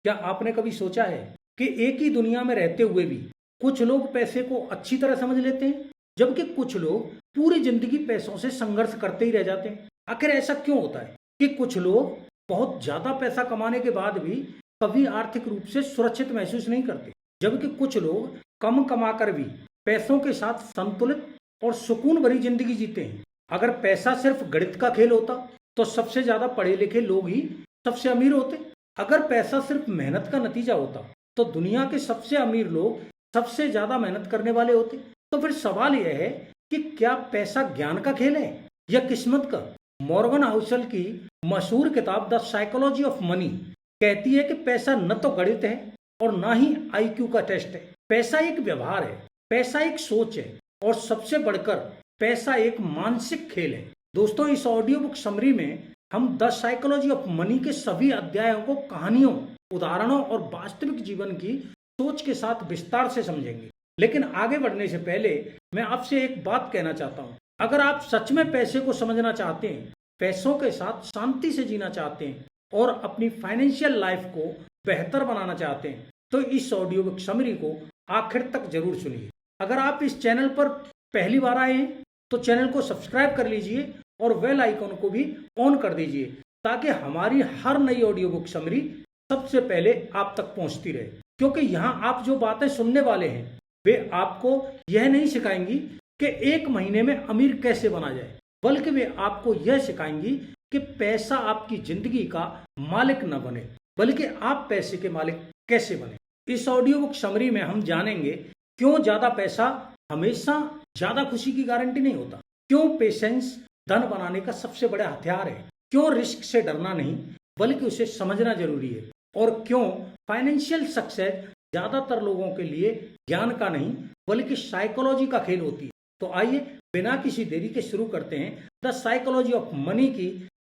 क्या आपने कभी सोचा है कि एक ही दुनिया में रहते हुए भी कुछ लोग पैसे को अच्छी तरह समझ लेते हैं, जबकि कुछ लोग पूरी जिंदगी पैसों से संघर्ष करते ही रह जाते हैं? आखिर ऐसा क्यों होता है कि कुछ लोग बहुत ज्यादा पैसा कमाने के बाद भी कभी आर्थिक रूप से सुरक्षित महसूस नहीं करते, जबकि कुछ लोग कम कमाकर भी पैसों के साथ संतुलित और सुकून भरी जिंदगी जीते हैं? अगर पैसा सिर्फ गणित का खेल होता तो सबसे ज्यादा पढ़े लिखे लोग ही सबसे अमीर होते। अगर पैसा सिर्फ मेहनत का नतीजा होता तो दुनिया के सबसे अमीर लोग सबसे ज्यादा मेहनत करने वाले होते। तो फिर सवाल यह है कि क्या पैसा ज्ञान का खेल है या किस्मत का? मॉर्गन हाउसल की मशहूर किताब द साइकोलॉजी ऑफ मनी कहती है कि पैसा न तो गणित है और ना ही आईक्यू का टेस्ट है। पैसा एक व्यवहार है, पैसा एक सोच है और सबसे बढ़कर पैसा एक मानसिक खेल है। दोस्तों, इस ऑडियो बुक समरी में हम द साइकोलॉजी ऑफ मनी के सभी अध्यायों को कहानियों, उदाहरणों और वास्तविक जीवन की सोच के साथ विस्तार से समझेंगे। लेकिन आगे बढ़ने से पहले मैं आपसे एक बात कहना चाहता हूं। अगर आप सच में पैसे को समझना चाहते हैं, पैसों के साथ शांति से जीना चाहते हैं और अपनी फाइनेंशियल लाइफ को बेहतर बनाना चाहते हैं, तो इस ऑडियो बुक समरी को आखिर तक जरूर सुनिए। अगर आप इस चैनल पर पहली बार आए हैं तो चैनल को सब्सक्राइब कर लीजिए और बेल आइकन को भी ऑन कर दीजिए, ताकि हमारी हर नई ऑडियो बुक समरी सबसे पहले आप तक पहुंचती रहे। क्योंकि यहाँ आप जो बातें सुनने वाले हैं वे आपको यह नहीं सिखाएंगी कि एक महीने में अमीर कैसे बना जाए, बल्कि वे आपको यह सिखाएंगी कि पैसा आपकी जिंदगी का मालिक न बने, बल्कि आप पैसे के मालिक कैसे बने। इस ऑडियो बुक समरी में हम जानेंगे क्यों ज्यादा पैसा हमेशा ज्यादा खुशी की गारंटी नहीं होता, क्यों पेशेंस धन बनाने का सबसे बड़ा हथियार है, क्यों रिस्क से डरना नहीं बल्कि उसे समझना जरूरी है, और क्यों फाइनेंशियल सक्सेस ज्यादातर लोगों के लिए ज्ञान का नहीं बल्कि साइकोलॉजी का खेल होती है। तो आइए बिना किसी देरी के शुरू करते हैं द साइकोलॉजी ऑफ मनी की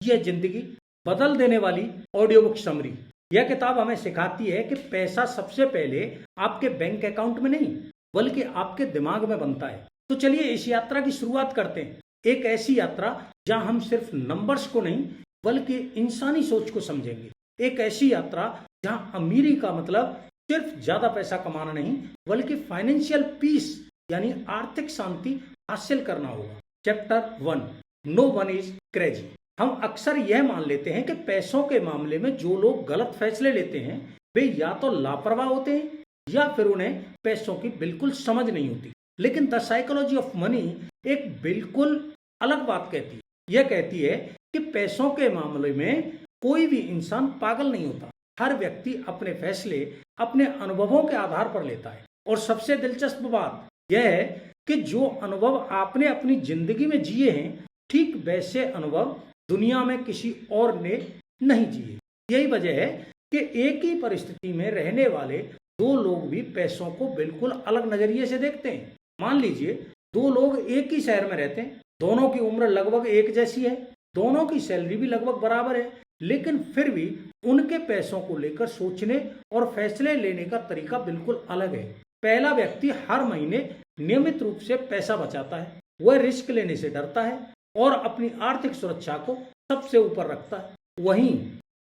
यह जिंदगी बदल देने वाली ऑडियो बुक समरी। यह किताब हमें सिखाती है कि पैसा सबसे पहले आपके बैंक अकाउंट में नहीं बल्कि आपके दिमाग में बनता है। तो चलिए इस यात्रा की शुरुआत करते हैं, एक ऐसी यात्रा जहां हम सिर्फ नंबर्स को नहीं बल्कि इंसानी सोच को समझेंगे। एक ऐसी यात्रा जहां अमीरी का मतलब सिर्फ ज्यादा पैसा कमाना नहीं बल्कि फाइनेंशियल पीस यानी आर्थिक शांति हासिल करना होगा। Chapter 1, no one is crazy. हम अक्सर यह मान लेते हैं कि पैसों के मामले में जो लोग गलत फैसले लेते हैं वे या तो लापरवाह होते हैं या फिर उन्हें पैसों की बिल्कुल समझ नहीं होती। लेकिन द साइकोलॉजी ऑफ मनी एक बिल्कुल अलग बात कहती है। यह कहती है कि पैसों के मामले में कोई भी इंसान पागल नहीं होता। हर व्यक्ति अपने फैसले अपने अनुभवों के आधार पर लेता है। और सबसे दिलचस्प बात यह है कि जो अनुभव आपने अपनी जिंदगी में जिए हैं, ठीक वैसे अनुभव दुनिया में किसी और ने नहीं जिए। यही वजह है कि एक ही परिस्थिति में रहने वाले दो लोग भी पैसों को बिल्कुल अलग नजरिए से देखते हैं। मान लीजिए दो लोग एक ही शहर में रहते हैं, दोनों की उम्र लगभग एक जैसी है, दोनों की सैलरी भी लगभग बराबर है, लेकिन फिर भी उनके पैसों को लेकर सोचने और फैसले लेने का तरीका बिल्कुल अलग है। पहला व्यक्ति हर महीने नियमित रूप से पैसा बचाता है, वह रिस्क लेने से डरता है और अपनी आर्थिक सुरक्षा को सबसे ऊपर रखता है। वहीं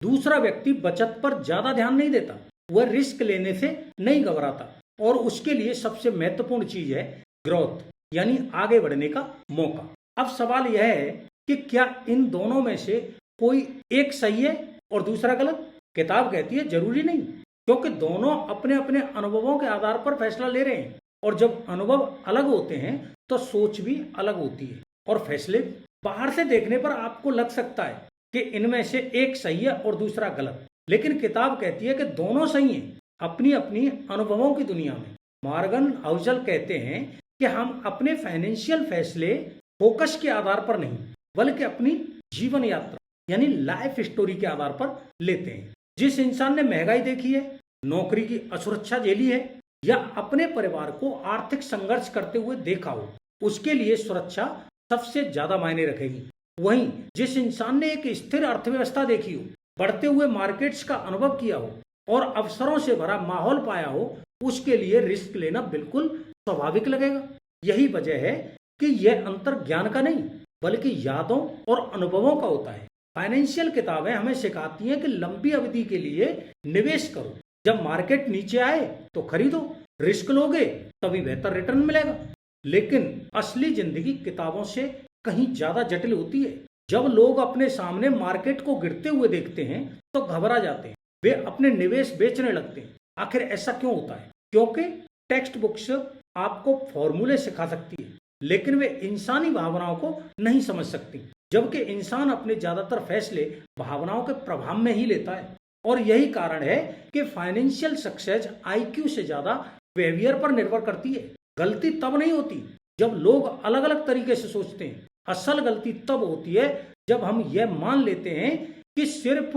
दूसरा व्यक्ति बचत पर ज्यादा ध्यान नहीं देता, वह रिस्क लेने से नहीं घबराता और उसके लिए सबसे महत्वपूर्ण चीज है ग्रोथ यानी आगे बढ़ने का मौका। अब सवाल यह है कि क्या इन दोनों में से कोई एक सही है और दूसरा गलत? किताब कहती है जरूरी नहीं, क्योंकि दोनों अपने अपने अनुभवों के आधार पर फैसला ले रहे हैं। और जब अनुभव अलग होते हैं तो सोच भी अलग होती है और फैसले। बाहर से देखने पर आपको लग सकता है कि इनमें से एक सही है और दूसरा गलत, लेकिन किताब कहती है कि दोनों सही हैं अपनी अपनी अनुभवों की दुनिया में। मॉर्गन हाउसल कहते हैं कि हम अपने फाइनेंशियल फैसले फोकस के आधार पर नहीं बल्कि अपनी जीवन यात्रा यानी लाइफ स्टोरी के आधार पर लेते हैं। जिस इंसान ने महंगाई देखी है, नौकरी की असुरक्षा झेली है या अपने परिवार को आर्थिक संघर्ष करते हुए देखा हो, उसके लिए सुरक्षा सबसे ज्यादा मायने रखेगी। वहीं जिस इंसान ने एक स्थिर अर्थव्यवस्था देखी हो, बढ़ते हुए मार्केट्स का अनुभव किया हो और अवसरों से भरा माहौल पाया हो, उसके लिए रिस्क लेना बिल्कुल स्वाभाविक लगेगा। यही वजह है कि यह अंतर ज्ञान का नहीं बल्कि यादों और अनुभवों का होता है। फाइनेंशियल किताबें हमें सिखाती हैं कि लंबी अवधि के लिए निवेश करो, जब मार्केट नीचे आए तो खरीदो, रिस्क लोगे तभी बेहतर रिटर्न मिलेगा। लेकिन असली जिंदगी किताबों से कहीं ज्यादा जटिल होती है। जब लोग अपने सामने मार्केट को गिरते हुए देखते हैं तो घबरा जाते हैं, वे अपने निवेश बेचने लगते हैं। आखिर ऐसा क्यों होता है? क्योंकि टेक्स्ट बुक्स आपको फॉर्मूले सिखा सकती है, लेकिन वे इंसानी भावनाओं को नहीं समझ सकती, जबकि इंसान अपने ज्यादातर फैसले भावनाओं के प्रभाव में ही लेता है। और यही कारण है कि फाइनेंशियल सक्सेस आईक्यू से ज्यादा बिहेवियर पर निर्भर करती है। गलती तब नहीं होती जब लोग अलग अलग तरीके से सोचते हैं, असल गलती तब होती है जब हम यह मान लेते हैं कि सिर्फ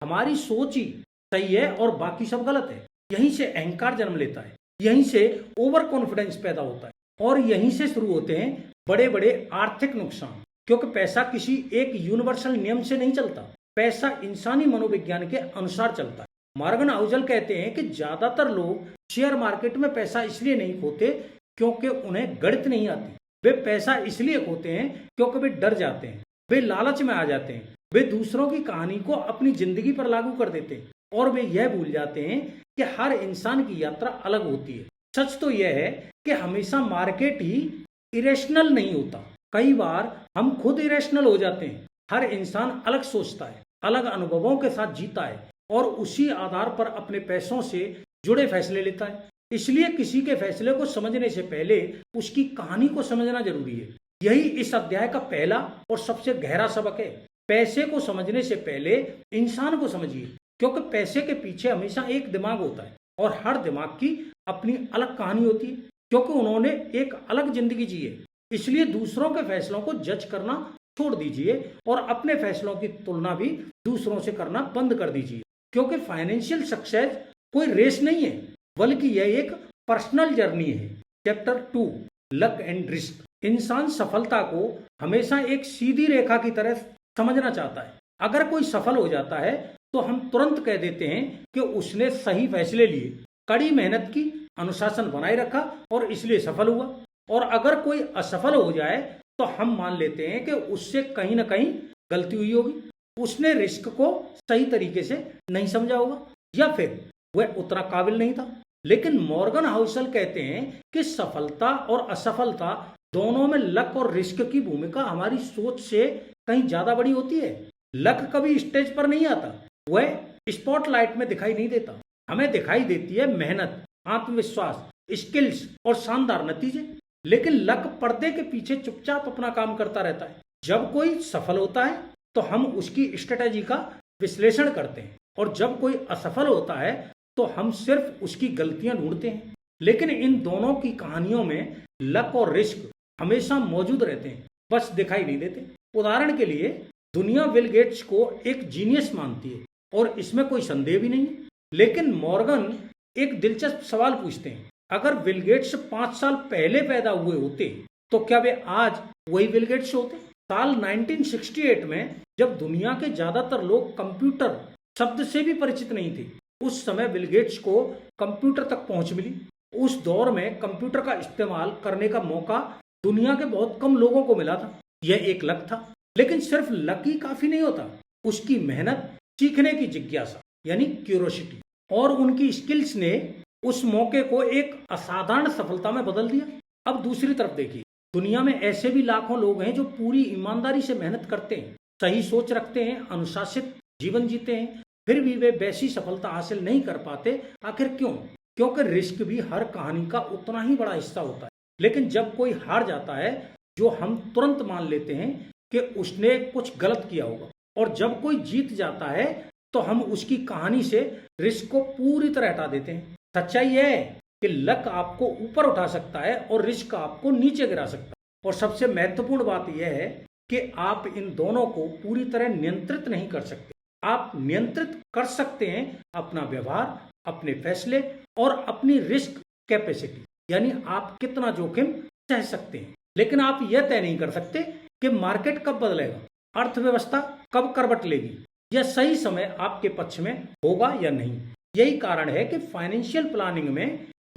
हमारी सोच ही सही है और बाकी सब गलत है। यहीं से अहंकार जन्म लेता है, यहीं से ओवर कॉन्फिडेंस पैदा होता है, और यहीं से शुरू होते हैं बड़े बड़े आर्थिक नुकसान। क्योंकि पैसा किसी एक यूनिवर्सल नियम से नहीं चलता, पैसा इंसानी मनोविज्ञान के अनुसार चलता है। मॉर्गन हाउसल कहते हैं कि ज्यादातर लोग शेयर मार्केट में पैसा इसलिए नहीं खोते क्योंकि उन्हें गणित नहीं आती, वे पैसा इसलिए खोते हैं क्योंकि वे डर जाते हैं, वे लालच में आ जाते हैं, वे दूसरों की कहानी को अपनी जिंदगी पर लागू कर देते हैं, और वे यह भूल जाते हैं कि हर इंसान की यात्रा अलग होती है। सच तो यह है कि हमेशा मार्केट ही इरेशनल नहीं होता, कई बार हम खुद इरेशनल हो जाते हैं। हर इंसान अलग सोचता है, अलग अनुभवों के साथ जीता है, और उसी आधार पर अपने पैसों से जुड़े फैसले लेता है। इसलिए किसी के फैसले को समझने से पहले उसकी कहानी को समझना जरूरी है। यही इस अध्याय का पहला और सबसे गहरा सबक है। पैसे को समझने से पहले इंसान को समझिए, क्योंकि पैसे के पीछे हमेशा एक दिमाग होता है, और हर दिमाग की अपनी अलग कहानी होती है, क्योंकि उन्होंने एक अलग जिंदगी जी है। इसलिए दूसरों के फैसलों को जज करना छोड़ दीजिए और अपने फैसलों की तुलना भी दूसरों से करना बंद कर दीजिए, क्योंकि फाइनेंशियल सक्सेस कोई रेस नहीं है, बल्कि यह एक पर्सनल जर्नी है। Chapter 2, luck and risk. इंसान सफलता को हमेशा एक सीधी रेखा की तरह समझना चाहता है। अगर कोई सफल हो जाता है तो हम तुरंत कह देते हैं कि उसने सही फैसले लिए, कड़ी मेहनत की, अनुशासन बनाए रखा और इसलिए सफल हुआ। और अगर कोई असफल हो जाए तो हम मान लेते हैं कि उससे कहीं ना कहीं गलती हुई होगी, उसने रिस्क को सही तरीके से नहीं समझा होगा, या फिर वह उतना काबिल नहीं था। लेकिन मॉर्गन हाउसल कहते हैं कि सफलता और असफलता दोनों में लक और रिस्क की भूमिका हमारी सोच से कहीं ज्यादा बड़ी होती है। लक कभी स्टेज पर नहीं आता, वह स्पॉटलाइट में दिखाई नहीं देता। हमें दिखाई देती है मेहनत, आत्मविश्वास, स्किल्स और शानदार नतीजे। लेकिन लक पर्दे के पीछे चुपचाप अपना काम करता रहता है। जब कोई सफल होता है तो हम उसकी स्ट्रेटेजी का विश्लेषण करते हैं, और जब कोई असफल होता है तो हम सिर्फ उसकी गलतियां ढूंढते हैं। लेकिन इन दोनों की कहानियों में लक और रिस्क हमेशा मौजूद रहते हैं, बस दिखाई नहीं देते। उदाहरण के लिए दुनिया बिल गेट्स को एक जीनियस मानती है, और इसमें कोई संदेह भी नहीं है। लेकिन मॉर्गन एक दिलचस्प सवाल पूछते हैं, अगर बिल गेट्स 5 साल पहले पैदा हुए होते तो क्या वे आज वही बिल गेट्स होते? साल 1968 में जब दुनिया के ज्यादातर लोग कंप्यूटर शब्द से भी परिचित नहीं थे, उस समय बिल गेट्स को कंप्यूटर तक पहुंच मिली। उस दौर में कंप्यूटर का इस्तेमाल करने का मौका दुनिया के बहुत कम लोगों को मिला था। यह एक लक था, लेकिन सिर्फ लक ही काफी नहीं होता। उसकी मेहनत, सीखने की जिज्ञासा यानी क्यूरोसिटी, और उनकी स्किल्स ने उस मौके को एक असाधारण सफलता में बदल दिया। अब दूसरी तरफ देखिए, दुनिया में ऐसे भी लाखों लोग हैं जो पूरी ईमानदारी से मेहनत करते हैं, सही सोच रखते हैं, अनुशासित जीवन जीते हैं, फिर भी वे वैसी सफलता हासिल नहीं कर पाते। आखिर क्यों? क्योंकि रिस्क भी हर कहानी का उतना ही बड़ा हिस्सा होता है। लेकिन जब कोई हार जाता है, जो हम तुरंत मान लेते हैं कि उसने कुछ गलत किया होगा, और जब कोई जीत जाता है तो हम उसकी कहानी से रिस्क को पूरी तरह हटा देते हैं। सच्चाई यह है कि लक आपको ऊपर उठा सकता है और रिस्क आपको नीचे गिरा सकता है। और सबसे महत्वपूर्ण बात यह है कि आप इन दोनों को पूरी तरह नियंत्रित नहीं कर सकते। आप नियंत्रित कर सकते हैं अपना व्यवहार, अपने फैसले और अपनी रिस्क कैपेसिटी, यानी आप कितना जोखिम सह सकते हैं। लेकिन आप यह तय नहीं कर सकते कि मार्केट कब बदलेगा, अर्थव्यवस्था कब करवट लेगी, या सही समय आपके पक्ष में होगा या नहीं। यही कारण है कि फाइनेंशियल प्लानिंग में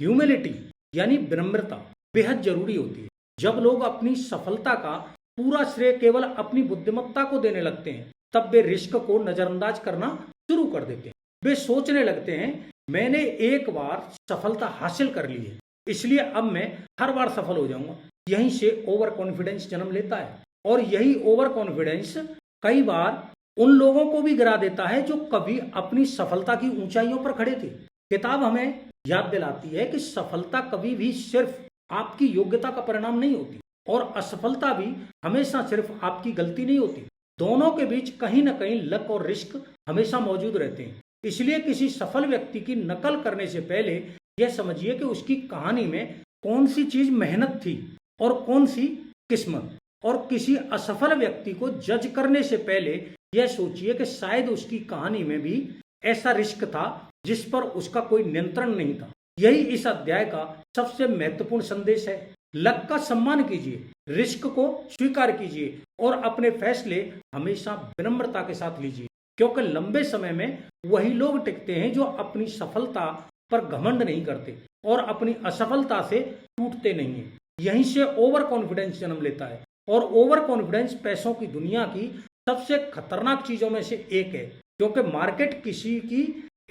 ह्यूमिलिटी यानी विनम्रता बेहद जरूरी होती है। जब लोग अपनी सफलता का पूरा श्रेय केवल अपनी बुद्धिमत्ता को देने लगते हैं तब वे रिस्क को नजरअंदाज करना शुरू कर देते हैं। वे सोचने लगते हैं मैंने एक बार सफलता हासिल कर ली है, इसलिए अब मैं हर बार सफल हो जाऊंगा। यहीं से ओवर कॉन्फिडेंस जन्म लेता है और यही ओवर कॉन्फिडेंस कई बार उन लोगों को भी गिरा देता है जो कभी अपनी सफलता की ऊंचाइयों पर खड़े थे। किताब हमें याद दिलाती है कि सफलता कभी भी सिर्फ आपकी योग्यता का परिणाम नहीं होती और असफलता भी हमेशा सिर्फ आपकी गलती नहीं होती। दोनों के बीच कहीं ना कहीं लक और रिस्क हमेशा मौजूद रहते हैं। इसलिए किसी सफल व्यक्ति की नकल करने से पहले यह समझिए कि उसकी कहानी में कौन सी चीज मेहनत थी और कौन सी किस्मत। और किसी असफल व्यक्ति को जज करने से पहले यह सोचिए कि शायद उसकी कहानी में भी ऐसा रिस्क था जिस पर उसका कोई नियंत्रण नहीं था। यही इस अध्याय का सबसे महत्वपूर्ण संदेश है। लक का सम्मान कीजिए, रिस्क को स्वीकार कीजिए और अपने फैसले हमेशा विनम्रता के साथ लीजिए, क्योंकि लंबे समय में वही लोग टिकते हैं जो अपनी सफलता पर घमंड नहीं करते और अपनी असफलता से टूटते नहीं हैं। यहीं से ओवर कॉन्फिडेंस जन्म लेता है और ओवर कॉन्फिडेंस पैसों की दुनिया की सबसे खतरनाक चीजों में से एक है, क्योंकि मार्केट किसी की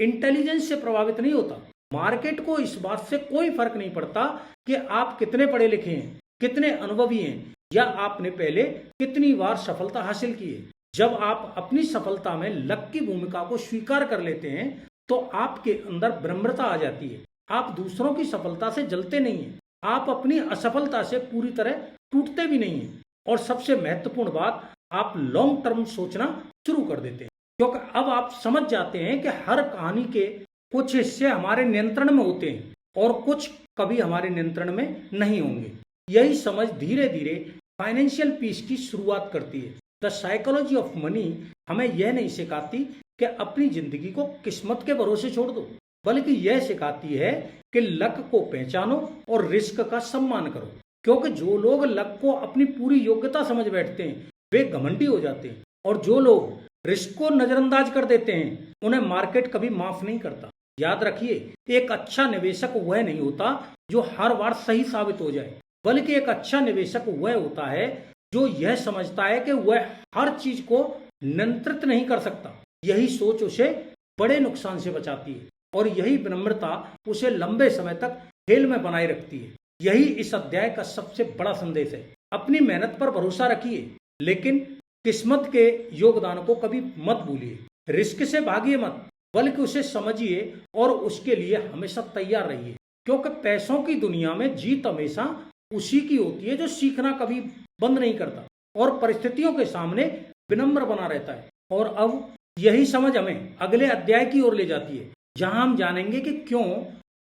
इंटेलिजेंस से प्रभावित नहीं होता। मार्केट को इस बात से कोई फर्क नहीं पड़ता कि आप कितने पढ़े लिखे हैं, कितने अनुभवी हैं या आपने पहले कितनी बार सफलता हासिल की है। जब आप अपनी सफलता में लक की भूमिका को स्वीकार कर लेते हैं तो आपके अंदर विनम्रता आ जाती है। आप दूसरों की सफलता से जलते नहीं हैं, आप अपनी असफलता से पूरी तरह टूटते भी नहीं हैं और सबसे महत्वपूर्ण बात, आप लॉन्ग टर्म सोचना शुरू कर देते हैं, क्योंकि अब आप समझ जाते हैं कि हर कहानी के कुछ हिस्से हमारे नियंत्रण में होते हैं और कुछ कभी हमारे नियंत्रण में नहीं होंगे। यही समझ धीरे धीरे फाइनेंशियल पीस की शुरुआत करती है। द साइकोलॉजी ऑफ मनी हमें यह नहीं सिखाती कि अपनी जिंदगी को किस्मत के भरोसे छोड़ दो, बल्कि यह सिखाती है कि लक को पहचानो और रिस्क का सम्मान करो। क्योंकि जो लोग लक को अपनी पूरी योग्यता समझ बैठते हैं वे घमंडी हो जाते हैं और जो लोग रिस्क को नजरअंदाज कर देते हैं उन्हें मार्केट कभी माफ नहीं करता। याद रखिए, एक अच्छा निवेशक वह नहीं होता जो हर बार सही साबित हो जाए, बल्कि एक अच्छा निवेशक वह होता है जो यह समझता है कि वह हर चीज को नियंत्रित नहीं कर सकता। यही सोच उसे बड़े नुकसान से बचाती है और यही विनम्रता उसे लंबे समय तक खेल में बनाए रखती है। यही इस अध्याय का सबसे बड़ा संदेश है। अपनी मेहनत पर भरोसा रखिए, लेकिन किस्मत के योगदान को कभी मत भूलिए। रिस्क से भागिए मत, बल्कि उसे समझिए और उसके लिए हमेशा तैयार रहिए, क्योंकि पैसों की दुनिया में जीत हमेशा उसी की होती है जो सीखना कभी बंद नहीं करता और परिस्थितियों के सामने विनम्र बना रहता है। और अब यही समझ हमें अगले अध्याय की ओर ले जाती है, जहां हम जानेंगे कि क्यों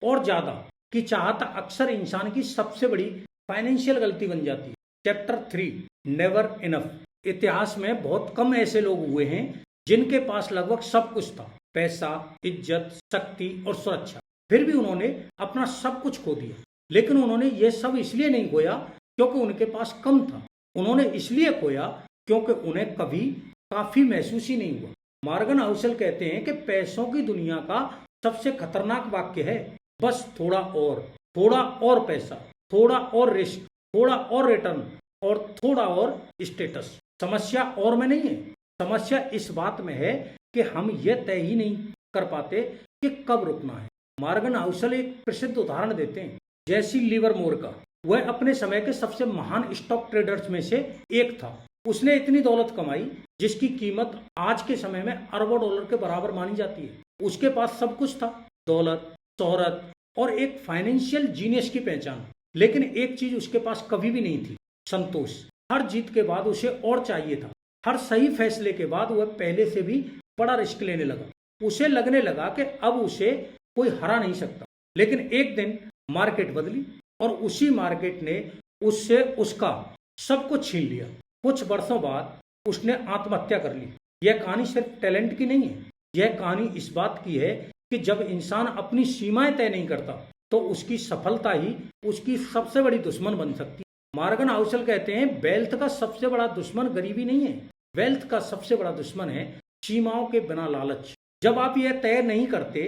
और ज्यादा की चाहत अक्सर इंसान की सबसे बड़ी फाइनेंशियल गलती बन जाती है। Chapter 3, never enough. इतिहास में बहुत कम ऐसे लोग हुए हैं जिनके पास लगभग सब कुछ था, पैसा, इज्जत, शक्ति और सुरक्षा, फिर भी उन्होंने अपना सब कुछ खो दिया। लेकिन उन्होंने ये सब इसलिए नहीं खोया क्योंकि उनके पास कम था, उन्होंने इसलिए खोया क्योंकि उन्हें कभी काफी महसूस ही नहीं हुआ। मॉर्गन हाउसल कहते हैं कि पैसों की दुनिया का सबसे खतरनाक वाक्य है बस थोड़ा और पैसा, थोड़ा और रिस्क, थोड़ा और रिटर्न और थोड़ा और स्टेटस। समस्या और में नहीं है, समस्या इस बात में है कि हम यह तय ही नहीं कर पाते कि कब रुकना है। मॉर्गन हाउसल एक प्रसिद्ध उदाहरण देते हैं, जैसी लिवरमोर का। वह अपने समय के सबसे महान स्टॉक ट्रेडर्स में से एक था। उसने इतनी दौलत कमाई जिसकी कीमत आज के समय में अरबों डॉलर के बराबर मानी जाती है। उसके पास सब कुछ था, दौलत, शोहरत और एक फाइनेंशियल जीनियस की पहचान। लेकिन एक चीज उसके पास कभी भी नहीं थी, संतोष। हर जीत के बाद उसे और चाहिए था। हर सही फैसले के बाद वह पहले से भी बड़ा रिस्क लेने लगा। उसे लगने लगा कि अब उसे कोई हरा नहीं सकता। लेकिन एक दिन मार्केट बदली और उसी मार्केट ने उससे उसका सब कुछ छीन लिया। कुछ वर्षों बाद उसने आत्महत्या कर ली। यह कहानी सिर्फ टैलेंट की नहीं है, यह कहानी इस बात की है कि जब इंसान अपनी सीमाएं तय नहीं करता तो उसकी सफलता ही उसकी सबसे बड़ी दुश्मन बन सकती है। मॉर्गन हाउसल कहते हैं, वेल्थ का सबसे बड़ा दुश्मन गरीबी नहीं है, वेल्थ का सबसे बड़ा दुश्मन है सीमाओं के बिना लालच। जब आप यह तय नहीं करते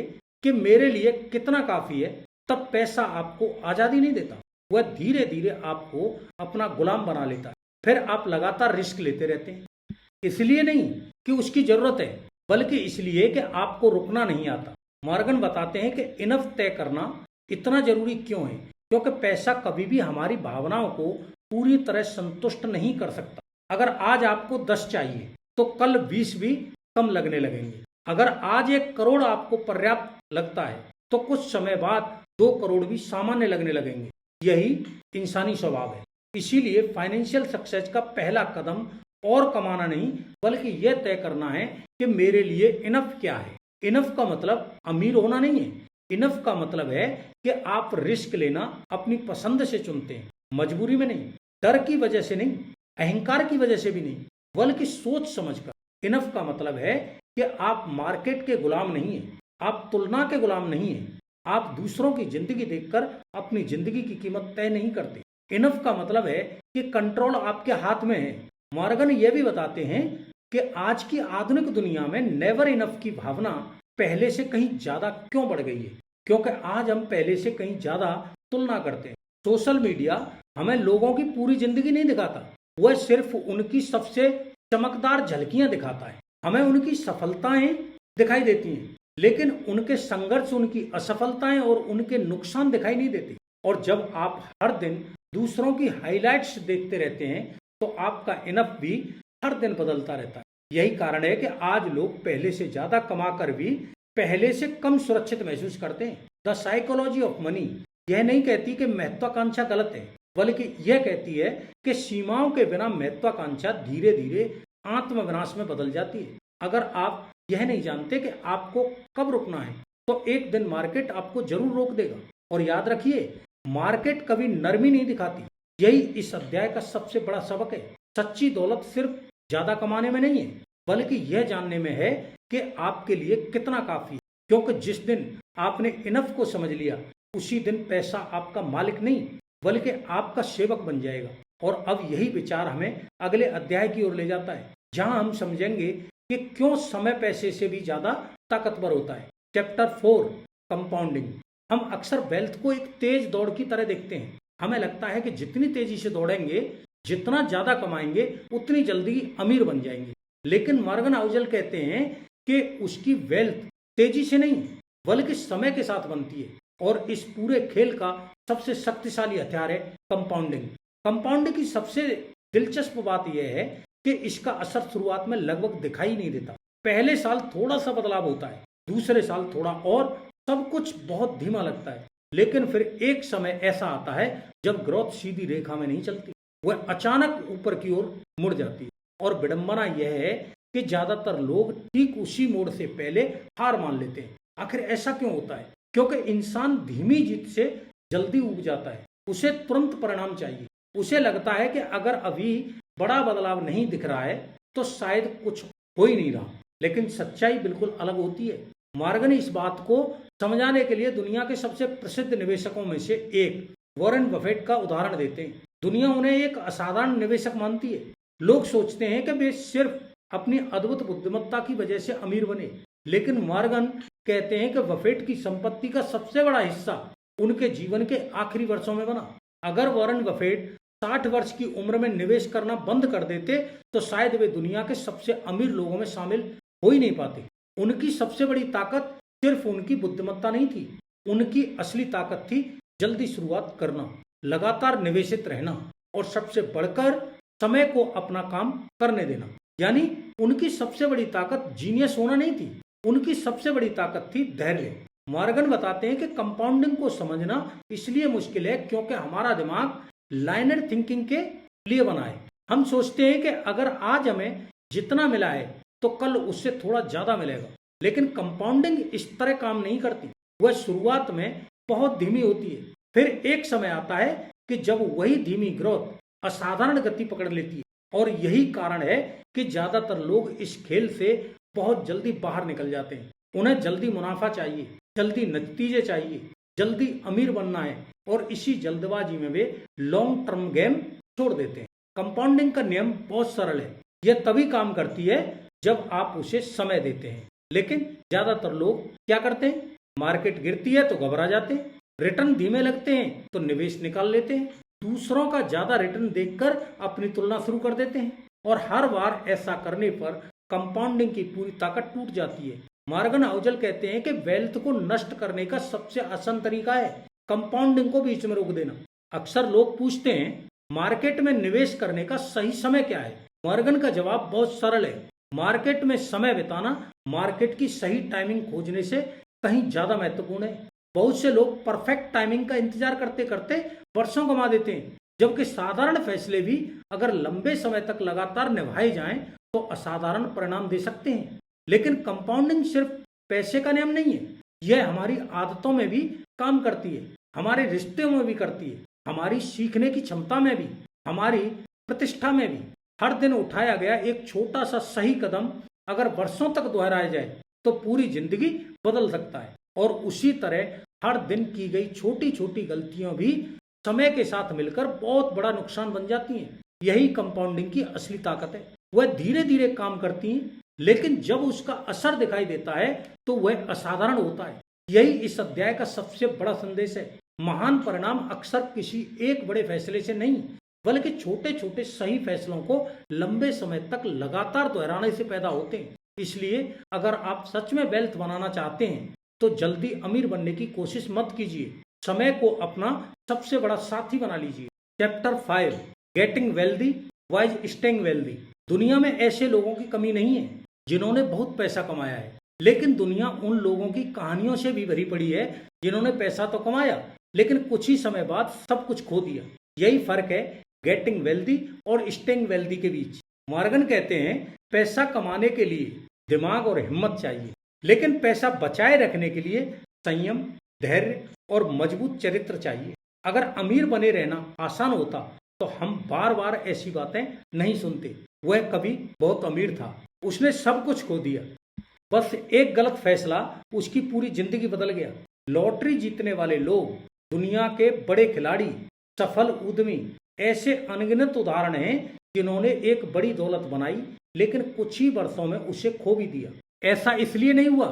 कि मेरे लिए कितना काफी है, तब पैसा आपको आजादी नहीं देता, वह धीरे धीरे आपको अपना गुलाम बना लेता है। फिर आप लगातार रिस्क लेते रहते हैं, इसलिए नहीं कि उसकी जरूरत है, बल्कि इसलिए कि आपको रुकना नहीं आता। मॉर्गन बताते हैं कि इनफ तय करना इतना जरूरी क्यों है, क्योंकि पैसा कभी भी हमारी भावनाओं को पूरी तरह संतुष्ट नहीं कर सकता। अगर आज आपको 10 चाहिए तो कल 20 भी कम लगने लगेंगे। अगर आज 1 करोड़ आपको पर्याप्त लगता है तो कुछ समय बाद 2 करोड़ भी सामान्य लगने लगेंगे। यही इंसानी स्वभाव है। इसीलिए फाइनेंशियल सक्सेस का पहला कदम और कमाना नहीं, बल्कि यह तय करना है कि मेरे लिए इनफ क्या है। इनफ का मतलब अमीर होना नहीं है। इनफ का मतलब है कि आप रिस्क लेना अपनी पसंद से चुनते हैं, मजबूरी में नहीं, डर की वजह से नहीं, अहंकार की वजह से भी नहीं, बल्कि सोच समझकर। इनफ का मतलब है कि आप मार्केट के गुलाम नहीं हैं, आप तुलना के गुलाम नहीं हैं, आप दूसरों की जिंदगी देखकर अपनी जिंदगी की कीमत तय नहीं करते। इनफ का मतलब है कि कंट्रोल आपके हाथ में है। मॉर्गन यह भी बताते हैं कि आज की आधुनिक दुनिया में नेवर इनफ की भावना पहले से कहीं ज्यादा क्यों बढ़ गई है, क्योंकि आज हम पहले से कहीं ज्यादा तुलना करते हैं। सोशल मीडिया हमें लोगों की पूरी जिंदगी नहीं दिखाता, वह सिर्फ उनकी सबसे चमकदार झलकियां दिखाता है। हमें उनकी सफलताएं दिखाई देती हैं, लेकिन उनके संघर्ष, उनकी असफलताएं और उनके नुकसान दिखाई नहीं देते। और जब आप हर दिन दूसरों की हाइलाइट्स देखते रहते हैं तो आपका इनफ भी हर दिन बदलता रहता है। यही कारण है कि आज लोग पहले से ज्यादा कमाकर भी पहले से कम सुरक्षित महसूस करते हैं। द साइकोलॉजी ऑफ मनी यह नहीं कहती कि महत्वाकांक्षा गलत है, बल्कि यह कहती है कि सीमाओं के बिना महत्वाकांक्षा धीरे धीरे आत्मविनाश में बदल जाती है। अगर आप यह नहीं जानते कि आपको कब रुकना है तो एक दिन मार्केट आपको जरूर रोक देगा। और याद रखिए, मार्केट कभी नरमी नहीं दिखाती। यही इस अध्याय का सबसे बड़ा सबक है। सच्ची दौलत सिर्फ ज्यादा कमाने में नहीं है, बल्कि यह जानने में है कि आपके लिए कितना काफी है। क्योंकि जिस दिन आपने इनफ को समझ लिया, उसी दिन पैसा आपका मालिक नहीं, बल्कि आपका सेवक बन जाएगा। और अब यही विचार हमें अगले अध्याय की ओर ले जाता है, जहां हम समझेंगे कि क्यों समय पैसे से भी ज्यादा ताकतवर होता है। Chapter 4, compounding. हम अक्सर वेल्थ को एक तेज दौड़ की तरह देखते हैं। हमें लगता है कि जितनी तेजी से दौड़ेंगे, जितना ज्यादा कमाएंगे, उतनी जल्दी अमीर बन जाएंगे। लेकिन मॉर्गन हाउसल कहते हैं कि उसकी वेल्थ तेजी से नहीं, बल्कि समय के साथ बनती है। और इस पूरे खेल का सबसे शक्तिशाली हथियार है कंपाउंडिंग। कंपाउंडिंग की सबसे दिलचस्प बात यह है कि इसका असर शुरुआत में लगभग दिखाई नहीं देता। पहले साल थोड़ा सा बदलाव होता है, दूसरे साल थोड़ा, और सब कुछ बहुत धीमा लगता है। लेकिन फिर एक समय ऐसा आता है जब ग्रोथ सीधी रेखा में नहीं चलती, वह अचानक ऊपर की ओर मुड़ जाती है। और विडंबना यह है कि ज्यादातर लोग ठीक उसी मोड़ से पहले हार मान लेते हैं। आखिर ऐसा क्यों होता है? क्योंकि इंसान धीमी जीत से जल्दी उब जाता है। उसे तुरंत परिणाम चाहिए। उसे लगता है कि अगर अभी बड़ा बदलाव नहीं दिख रहा है तो शायद कुछ हो ही नहीं रहा। लेकिन सच्चाई बिल्कुल अलग होती है। मॉर्गन इस बात को समझाने के लिए दुनिया के सबसे प्रसिद्ध निवेशकों में से एक वॉरेन बफेट का उदाहरण देते हैं। दुनिया उन्हें एक असाधारण निवेशक मानती है। लोग सोचते हैं कि वे सिर्फ अपनी अद्भुत बुद्धिमत्ता की वजह से अमीर बने, लेकिन मॉर्गन कहते हैं कि बफेट की संपत्ति का सबसे बड़ा हिस्सा उनके जीवन के आखिरी वर्षों में बना। अगर वॉरेन बफेट 60 वर्ष की उम्र में निवेश करना बंद कर देते तो शायद वे दुनिया के सबसे अमीर लोगों में शामिल हो ही नहीं पाते। उनकी सबसे बड़ी ताकत सिर्फ उनकी बुद्धिमत्ता नहीं थी, उनकी असली ताकत थी जल्दी शुरुआत करना, लगातार निवेशित रहना, और सबसे बढ़कर समय को अपना काम करने देना। यानी उनकी सबसे बड़ी ताकत जीनियस होना नहीं थी, उनकी सबसे बड़ी ताकत थी धैर्य। मॉर्गन बताते हैं कि कंपाउंडिंग को समझना इसलिए मुश्किल है क्योंकि हमारा दिमाग लाइनर थिंकिंग के लिए बना है। हम सोचते हैं कि अगर आज हमें जितना मिला है तो कल उससे थोड़ा ज्यादा मिलेगा। लेकिन कंपाउंडिंग इस तरह काम नहीं करती। वह शुरुआत में बहुत धीमी होती है, फिर एक समय आता है कि जब वही धीमी ग्रोथ असाधारण गति पकड़ लेती है। और यही कारण है कि ज्यादातर लोग इस खेल से बहुत जल्दी बाहर निकल जाते हैं। उन्हें जल्दी मुनाफा चाहिए, जल्दी नतीजे चाहिए, जल्दी अमीर बनना है, और इसी जल्दबाजी में वे लॉन्ग टर्म गेम छोड़ देते हैं। कंपाउंडिंग का नियम बहुत सरल है। यह तभी काम करती है जब आप उसे समय देते हैं। लेकिन ज्यादातर लोग क्या करते हैं? मार्केट गिरती है तो घबरा जाते हैं, रिटर्न धीमे लगते हैं तो निवेश निकाल लेते हैं, दूसरों का ज्यादा रिटर्न देखकर अपनी तुलना शुरू कर देते हैं, और हर बार ऐसा करने पर कंपाउंडिंग की पूरी ताकत टूट जाती है। मॉर्गन हाउसल कहते हैं कि वेल्थ को नष्ट करने का सबसे आसान तरीका है कंपाउंडिंग को बीच में रोक देना। अक्सर लोग पूछते हैं मार्केट में निवेश करने का सही समय क्या है। मॉर्गन का जवाब बहुत सरल है, मार्केट में समय बिताना मार्केट की सही टाइमिंग खोजने से कहीं ज्यादा महत्वपूर्ण है। बहुत से लोग परफेक्ट टाइमिंग का इंतजार करते करते वर्षों गंवा देते हैं, जबकि साधारण फैसले भी अगर लंबे समय तक लगातार निभाए जाएं तो असाधारण परिणाम दे सकते हैं। लेकिन कंपाउंडिंग सिर्फ पैसे का नियम नहीं है, यह हमारी आदतों में भी काम करती है, हमारे रिश्तों में भी करती है, हमारी सीखने की क्षमता में भी, हमारी प्रतिष्ठा में भी। हर दिन उठाया गया एक छोटा सा सही कदम अगर वर्षों तक दोहराया जाए तो पूरी जिंदगी बदल सकता है। और उसी तरह हर दिन की गई छोटी छोटी गलतियां भी समय के साथ मिलकर बहुत बड़ा नुकसान बन जाती हैं। यही कंपाउंडिंग की असली ताकत है। वह धीरे धीरे काम करती हैं, लेकिन जब उसका असर दिखाई देता है तो वह असाधारण होता है। यही इस अध्याय का सबसे बड़ा संदेश है। महान परिणाम अक्सर किसी एक बड़े फैसले से नहीं, बल्कि छोटे छोटे सही फैसलों को लंबे समय तक लगातार दोहराने से पैदा होते हैं। इसलिए अगर आप सच में वेल्थ बनाना चाहते हैं तो जल्दी अमीर बनने की कोशिश मत कीजिए, समय को अपना सबसे बड़ा साथी बना लीजिए। Chapter 5 getting wealthy wise staying wealthy. दुनिया में ऐसे लोगों की कमी नहीं है जिन्होंने बहुत पैसा कमाया है, लेकिन दुनिया उन लोगों की कहानियों से भी भरी पड़ी है जिन्होंने पैसा तो कमाया लेकिन कुछ ही समय बाद सब कुछ खो दिया। यही फर्क है गेटिंग वेल्दी और स्टेइंग वेल्दी के बीच। मॉर्गन कहते हैं पैसा कमाने के लिए दिमाग और हिम्मत चाहिए, लेकिन पैसा बचाए रखने के लिए संयम, धैर्य और मजबूत चरित्र चाहिए। अगर अमीर बने रहना आसान होता तो हम बार बार ऐसी बातें नहीं सुनते। वह कभी बहुत अमीर था, उसने सब कुछ खो दिया, बस एक गलत फैसला उसकी पूरी जिंदगी बदल गया। लॉटरी जीतने वाले लोग, दुनिया के बड़े खिलाड़ी, सफल उद्यमी, ऐसे अनगिनत उदाहरण हैं जिन्होंने एक बड़ी दौलत बनाई लेकिन कुछ ही वर्षों में उसे खो भी दिया। ऐसा इसलिए नहीं हुआ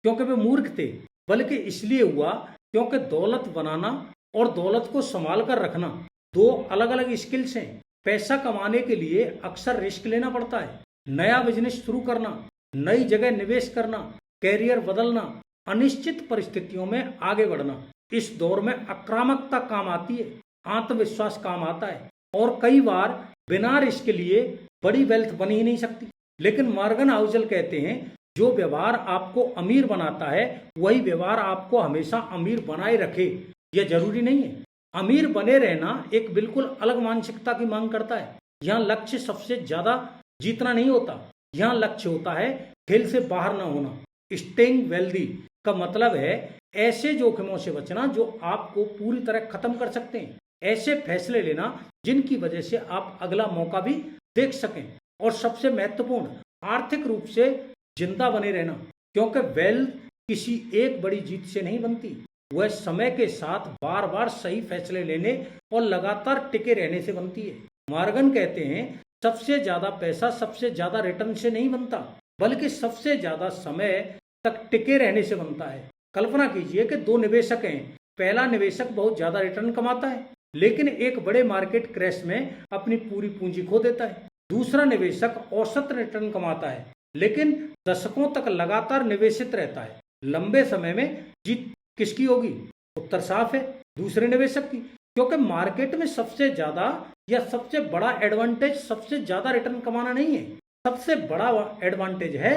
क्योंकि वे मूर्ख थे, बल्कि इसलिए हुआ क्योंकि दौलत बनाना और दौलत को संभाल कर रखना दो अलग अलग स्किल्स हैं। पैसा कमाने के लिए अक्सर रिस्क लेना पड़ता है, नया बिजनेस शुरू करना, नई जगह निवेश करना, कैरियर बदलना, अनिश्चित परिस्थितियों में आगे बढ़ना। इस दौर में आक्रामकता काम आती है, आत्मविश्वास काम आता है और कई बार बिना रिस्क लिए बड़ी वेल्थ बन ही नहीं सकती। लेकिन मॉर्गन हाउसल कहते हैं जो व्यवहार आपको अमीर बनाता है वही व्यवहार आपको हमेशा अमीर बनाए रखे। यह जरूरी नहीं है। अमीर बने रहना एक बिल्कुल अलग मानसिकता की मांग करता है। यहाँ लक्ष्य सबसे ज्यादा जीतना नहीं होता, यहाँ लक्ष्य होता है खेल से बाहर ना होना। स्टेइंग वेल्दी का मतलब है ऐसे जोखिमों से बचना जो आपको पूरी तरह खत्म कर सकते हैं, ऐसे फैसले लेना जिनकी वजह से आप अगला मौका भी देख सकें, और सबसे महत्वपूर्ण आर्थिक रूप से जिंदा बने रहना, क्योंकि वेल्थ किसी एक बड़ी जीत से नहीं बनती, वह समय के साथ बार बार सही फैसले लेने और लगातार टिके रहने से बनती है। मॉर्गन कहते हैं सबसे ज्यादा पैसा सबसे ज्यादा रिटर्न से नहीं बनता, बल्कि सबसे ज्यादा समय तक टिके रहने से बनता है। कल्पना कीजिए कि दो निवेशक हैं, पहला निवेशक बहुत ज्यादा रिटर्न कमाता है लेकिन एक बड़े मार्केट क्रैश में अपनी पूरी पूंजी खो देता है। दूसरा निवेशक औसत रिटर्न कमाता है लेकिन दशकों तक लगातार निवेशित रहता है। लंबे समय में जीत किसकी होगी? उत्तर साफ है, दूसरे निवेशक की, क्योंकि मार्केट में सबसे ज्यादा या सबसे बड़ा एडवांटेज सबसे ज्यादा रिटर्न कमाना नहीं है, सबसे बड़ा एडवांटेज है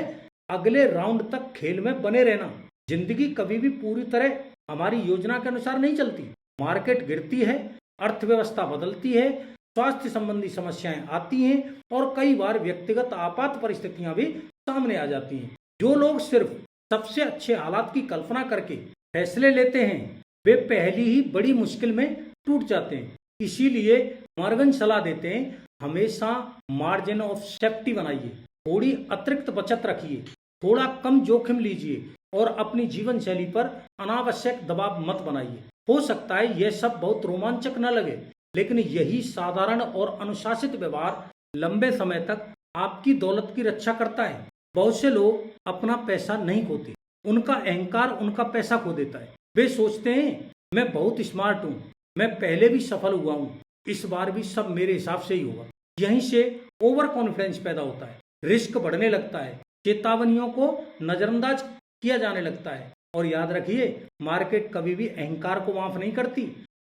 अगले राउंड तक खेल में बने रहना। जिंदगी कभी भी पूरी तरह हमारी योजना के अनुसार नहीं चलती। मार्केट गिरती है, अर्थव्यवस्था बदलती है, स्वास्थ्य संबंधी समस्याएं आती हैं और कई बार व्यक्तिगत आपात परिस्थितियां भी सामने आ जाती हैं। जो लोग सिर्फ सबसे अच्छे हालात की कल्पना करके फैसले लेते हैं वे पहली ही बड़ी मुश्किल में टूट जाते हैं। इसीलिए मॉर्गन सलाह देते हैं हमेशा मार्जिन ऑफ सेफ्टी बनाइए, थोड़ी अतिरिक्त बचत रखिए, थोड़ा कम जोखिम लीजिए और अपनी जीवन शैली पर अनावश्यक दबाव मत बनाइए। हो सकता है यह सब बहुत रोमांचक न लगे, लेकिन यही साधारण और अनुशासित व्यवहार लंबे समय तक आपकी दौलत की रक्षा करता है। बहुत से लोग अपना पैसा नहीं खोते, उनका अहंकार उनका पैसा खो देता है। वे सोचते हैं मैं बहुत स्मार्ट हूँ, मैं पहले भी सफल हुआ हूँ, इस बार भी सब मेरे हिसाब से ही होगा। यहीं से ओवर कॉन्फिडेंस पैदा होता है, रिस्क बढ़ने लगता है, चेतावनियों को नजरअंदाज किया जाने लगता है। और याद रखिए, मार्केट कभी भी अहंकार को माफ नहीं करती।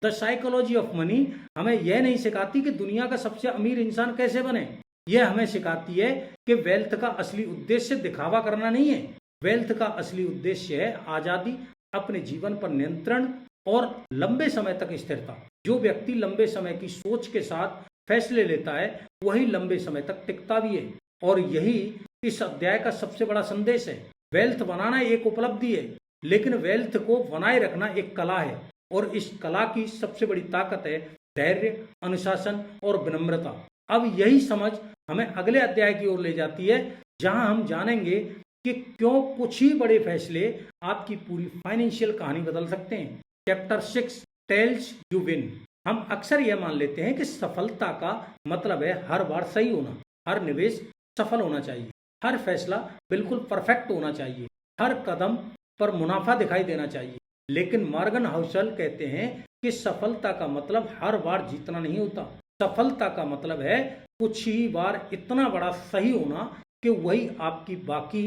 द साइकोलॉजी ऑफ मनी हमें यह नहीं सिखाती कि दुनिया का सबसे अमीर इंसान कैसे बने। यह हमें सिखाती है कि वेल्थ का असली उद्देश्य दिखावा करना नहीं है। वेल्थ का असली उद्देश्य है आजादी, अपने जीवन पर नियंत्रण और लंबे समय तक स्थिरता। जो व्यक्ति लंबे समय की सोच के साथ फैसले लेता है वही लंबे समय तक टिकता भी है। और यही इस अध्याय का सबसे बड़ा संदेश है। वेल्थ बनाना एक उपलब्धि है, लेकिन वेल्थ को बनाए रखना एक कला है। और इस कला की सबसे बड़ी ताकत है धैर्य, अनुशासन और विनम्रता। अब यही समझ हमें अगले अध्याय की ओर ले जाती है, जहां हम जानेंगे कि क्यों कुछ ही बड़े फैसले आपकी पूरी फाइनेंशियल कहानी बदल सकते हैं। Chapter 6 tells you win. हम अक्सर यह मान लेते हैं कि सफलता का मतलब है हर बार सही होना, हर निवेश सफल होना चाहिए, हर फैसला बिल्कुल परफेक्ट होना चाहिए, हर कदम पर मुनाफा दिखाई देना चाहिए। लेकिन मॉर्गन हाउसल कहते हैं कि सफलता का मतलब हर बार जीतना नहीं होता। सफलता का मतलब है कुछ ही बार इतना बड़ा सही होना कि वही आपकी बाकी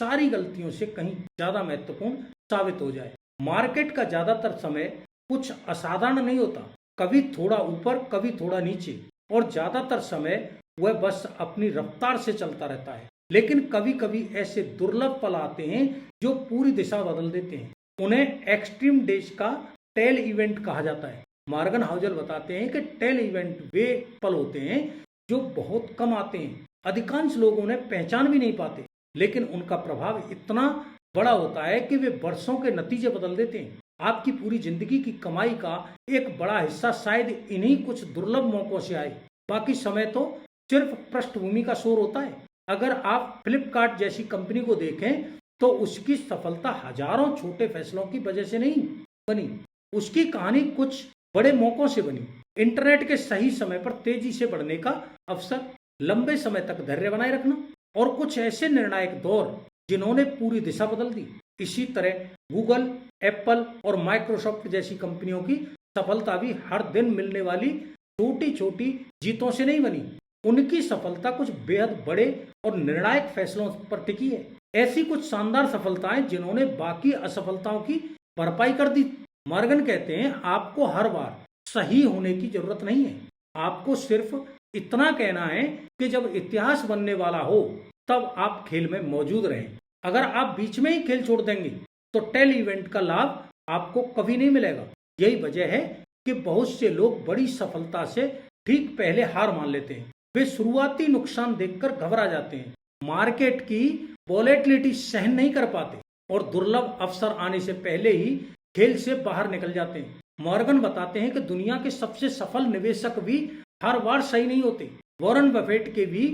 सारी गलतियों से कहीं ज्यादा महत्वपूर्ण साबित हो जाए। मार्केट का ज्यादातर समय कुछ असाधारण नहीं होता, कभी थोड़ा ऊपर कभी थोड़ा नीचे, और ज्यादातर समय वह बस अपनी रफ्तार से चलता रहता है। लेकिन कभी कभी ऐसे दुर्लभ पल आते हैं जो पूरी दिशा बदल देते हैं। उन्हें एक्सट्रीम डेज का टेल इवेंट कहा जाता है। मॉर्गन हाउसल बताते हैं कि टेल इवेंट वे पल होते हैं जो बहुत कम आते हैं, अधिकांश लोग उन्हें पहचान भी नहीं पाते, लेकिन उनका प्रभाव इतना बड़ा होता है कि वे वर्षों के नतीजे बदल देते हैं। आपकी पूरी जिंदगी की कमाई का एक बड़ा हिस्सा शायद इन्हीं कुछ दुर्लभ मौकों से आए, बाकी समय तो सिर्फ पृष्ठभूमि का शोर होता है। अगर आप फ्लिपकार्ट जैसी कंपनी को देखें तो उसकी सफलता हजारों छोटे फैसलों की वजह से नहीं बनी, उसकी कहानी कुछ बड़े मौकों से बनी। इंटरनेट के सही समय पर तेजी से बढ़ने का अवसर, लंबे समय तक धैर्य बनाए रखना, और कुछ ऐसे निर्णायक दौर जिन्होंने पूरी दिशा बदल दी। इसी तरह गूगल, एप्पल और माइक्रोसॉफ्ट जैसी कंपनियों की सफलता भी हर दिन मिलने वाली छोटी छोटी जीतों से नहीं बनी। उनकी सफलता कुछ बेहद बड़े और निर्णायक फैसलों पर टिकी है। ऐसी कुछ शानदार सफलताएं जिन्होंने बाकी असफलताओं की भरपाई कर दी। मॉर्गन कहते हैं आपको हर बार सही होने की जरूरत नहीं है, आपको सिर्फ इतना कहना है कि जब इतिहास बनने वाला हो तब आप खेल में मौजूद रहें। अगर आप बीच में ही खेल छोड़ देंगे तो टेल इवेंट का लाभ आपको कभी नहीं मिलेगा। यही वजह है कि बहुत से लोग बड़ी सफलता से ठीक पहले हार मान लेते हैं। वे शुरुआती नुकसान देखकर घबरा जाते हैं, मार्केट की वॉलेटिलिटी सहन नहीं कर पाते और दुर्लभ अवसर आने से पहले ही खेल से बाहर निकल जाते हैं। मॉर्गन बताते हैं कि दुनिया के सबसे सफल निवेशक भी हर बार सही नहीं होते। वॉरेन बफेट के भी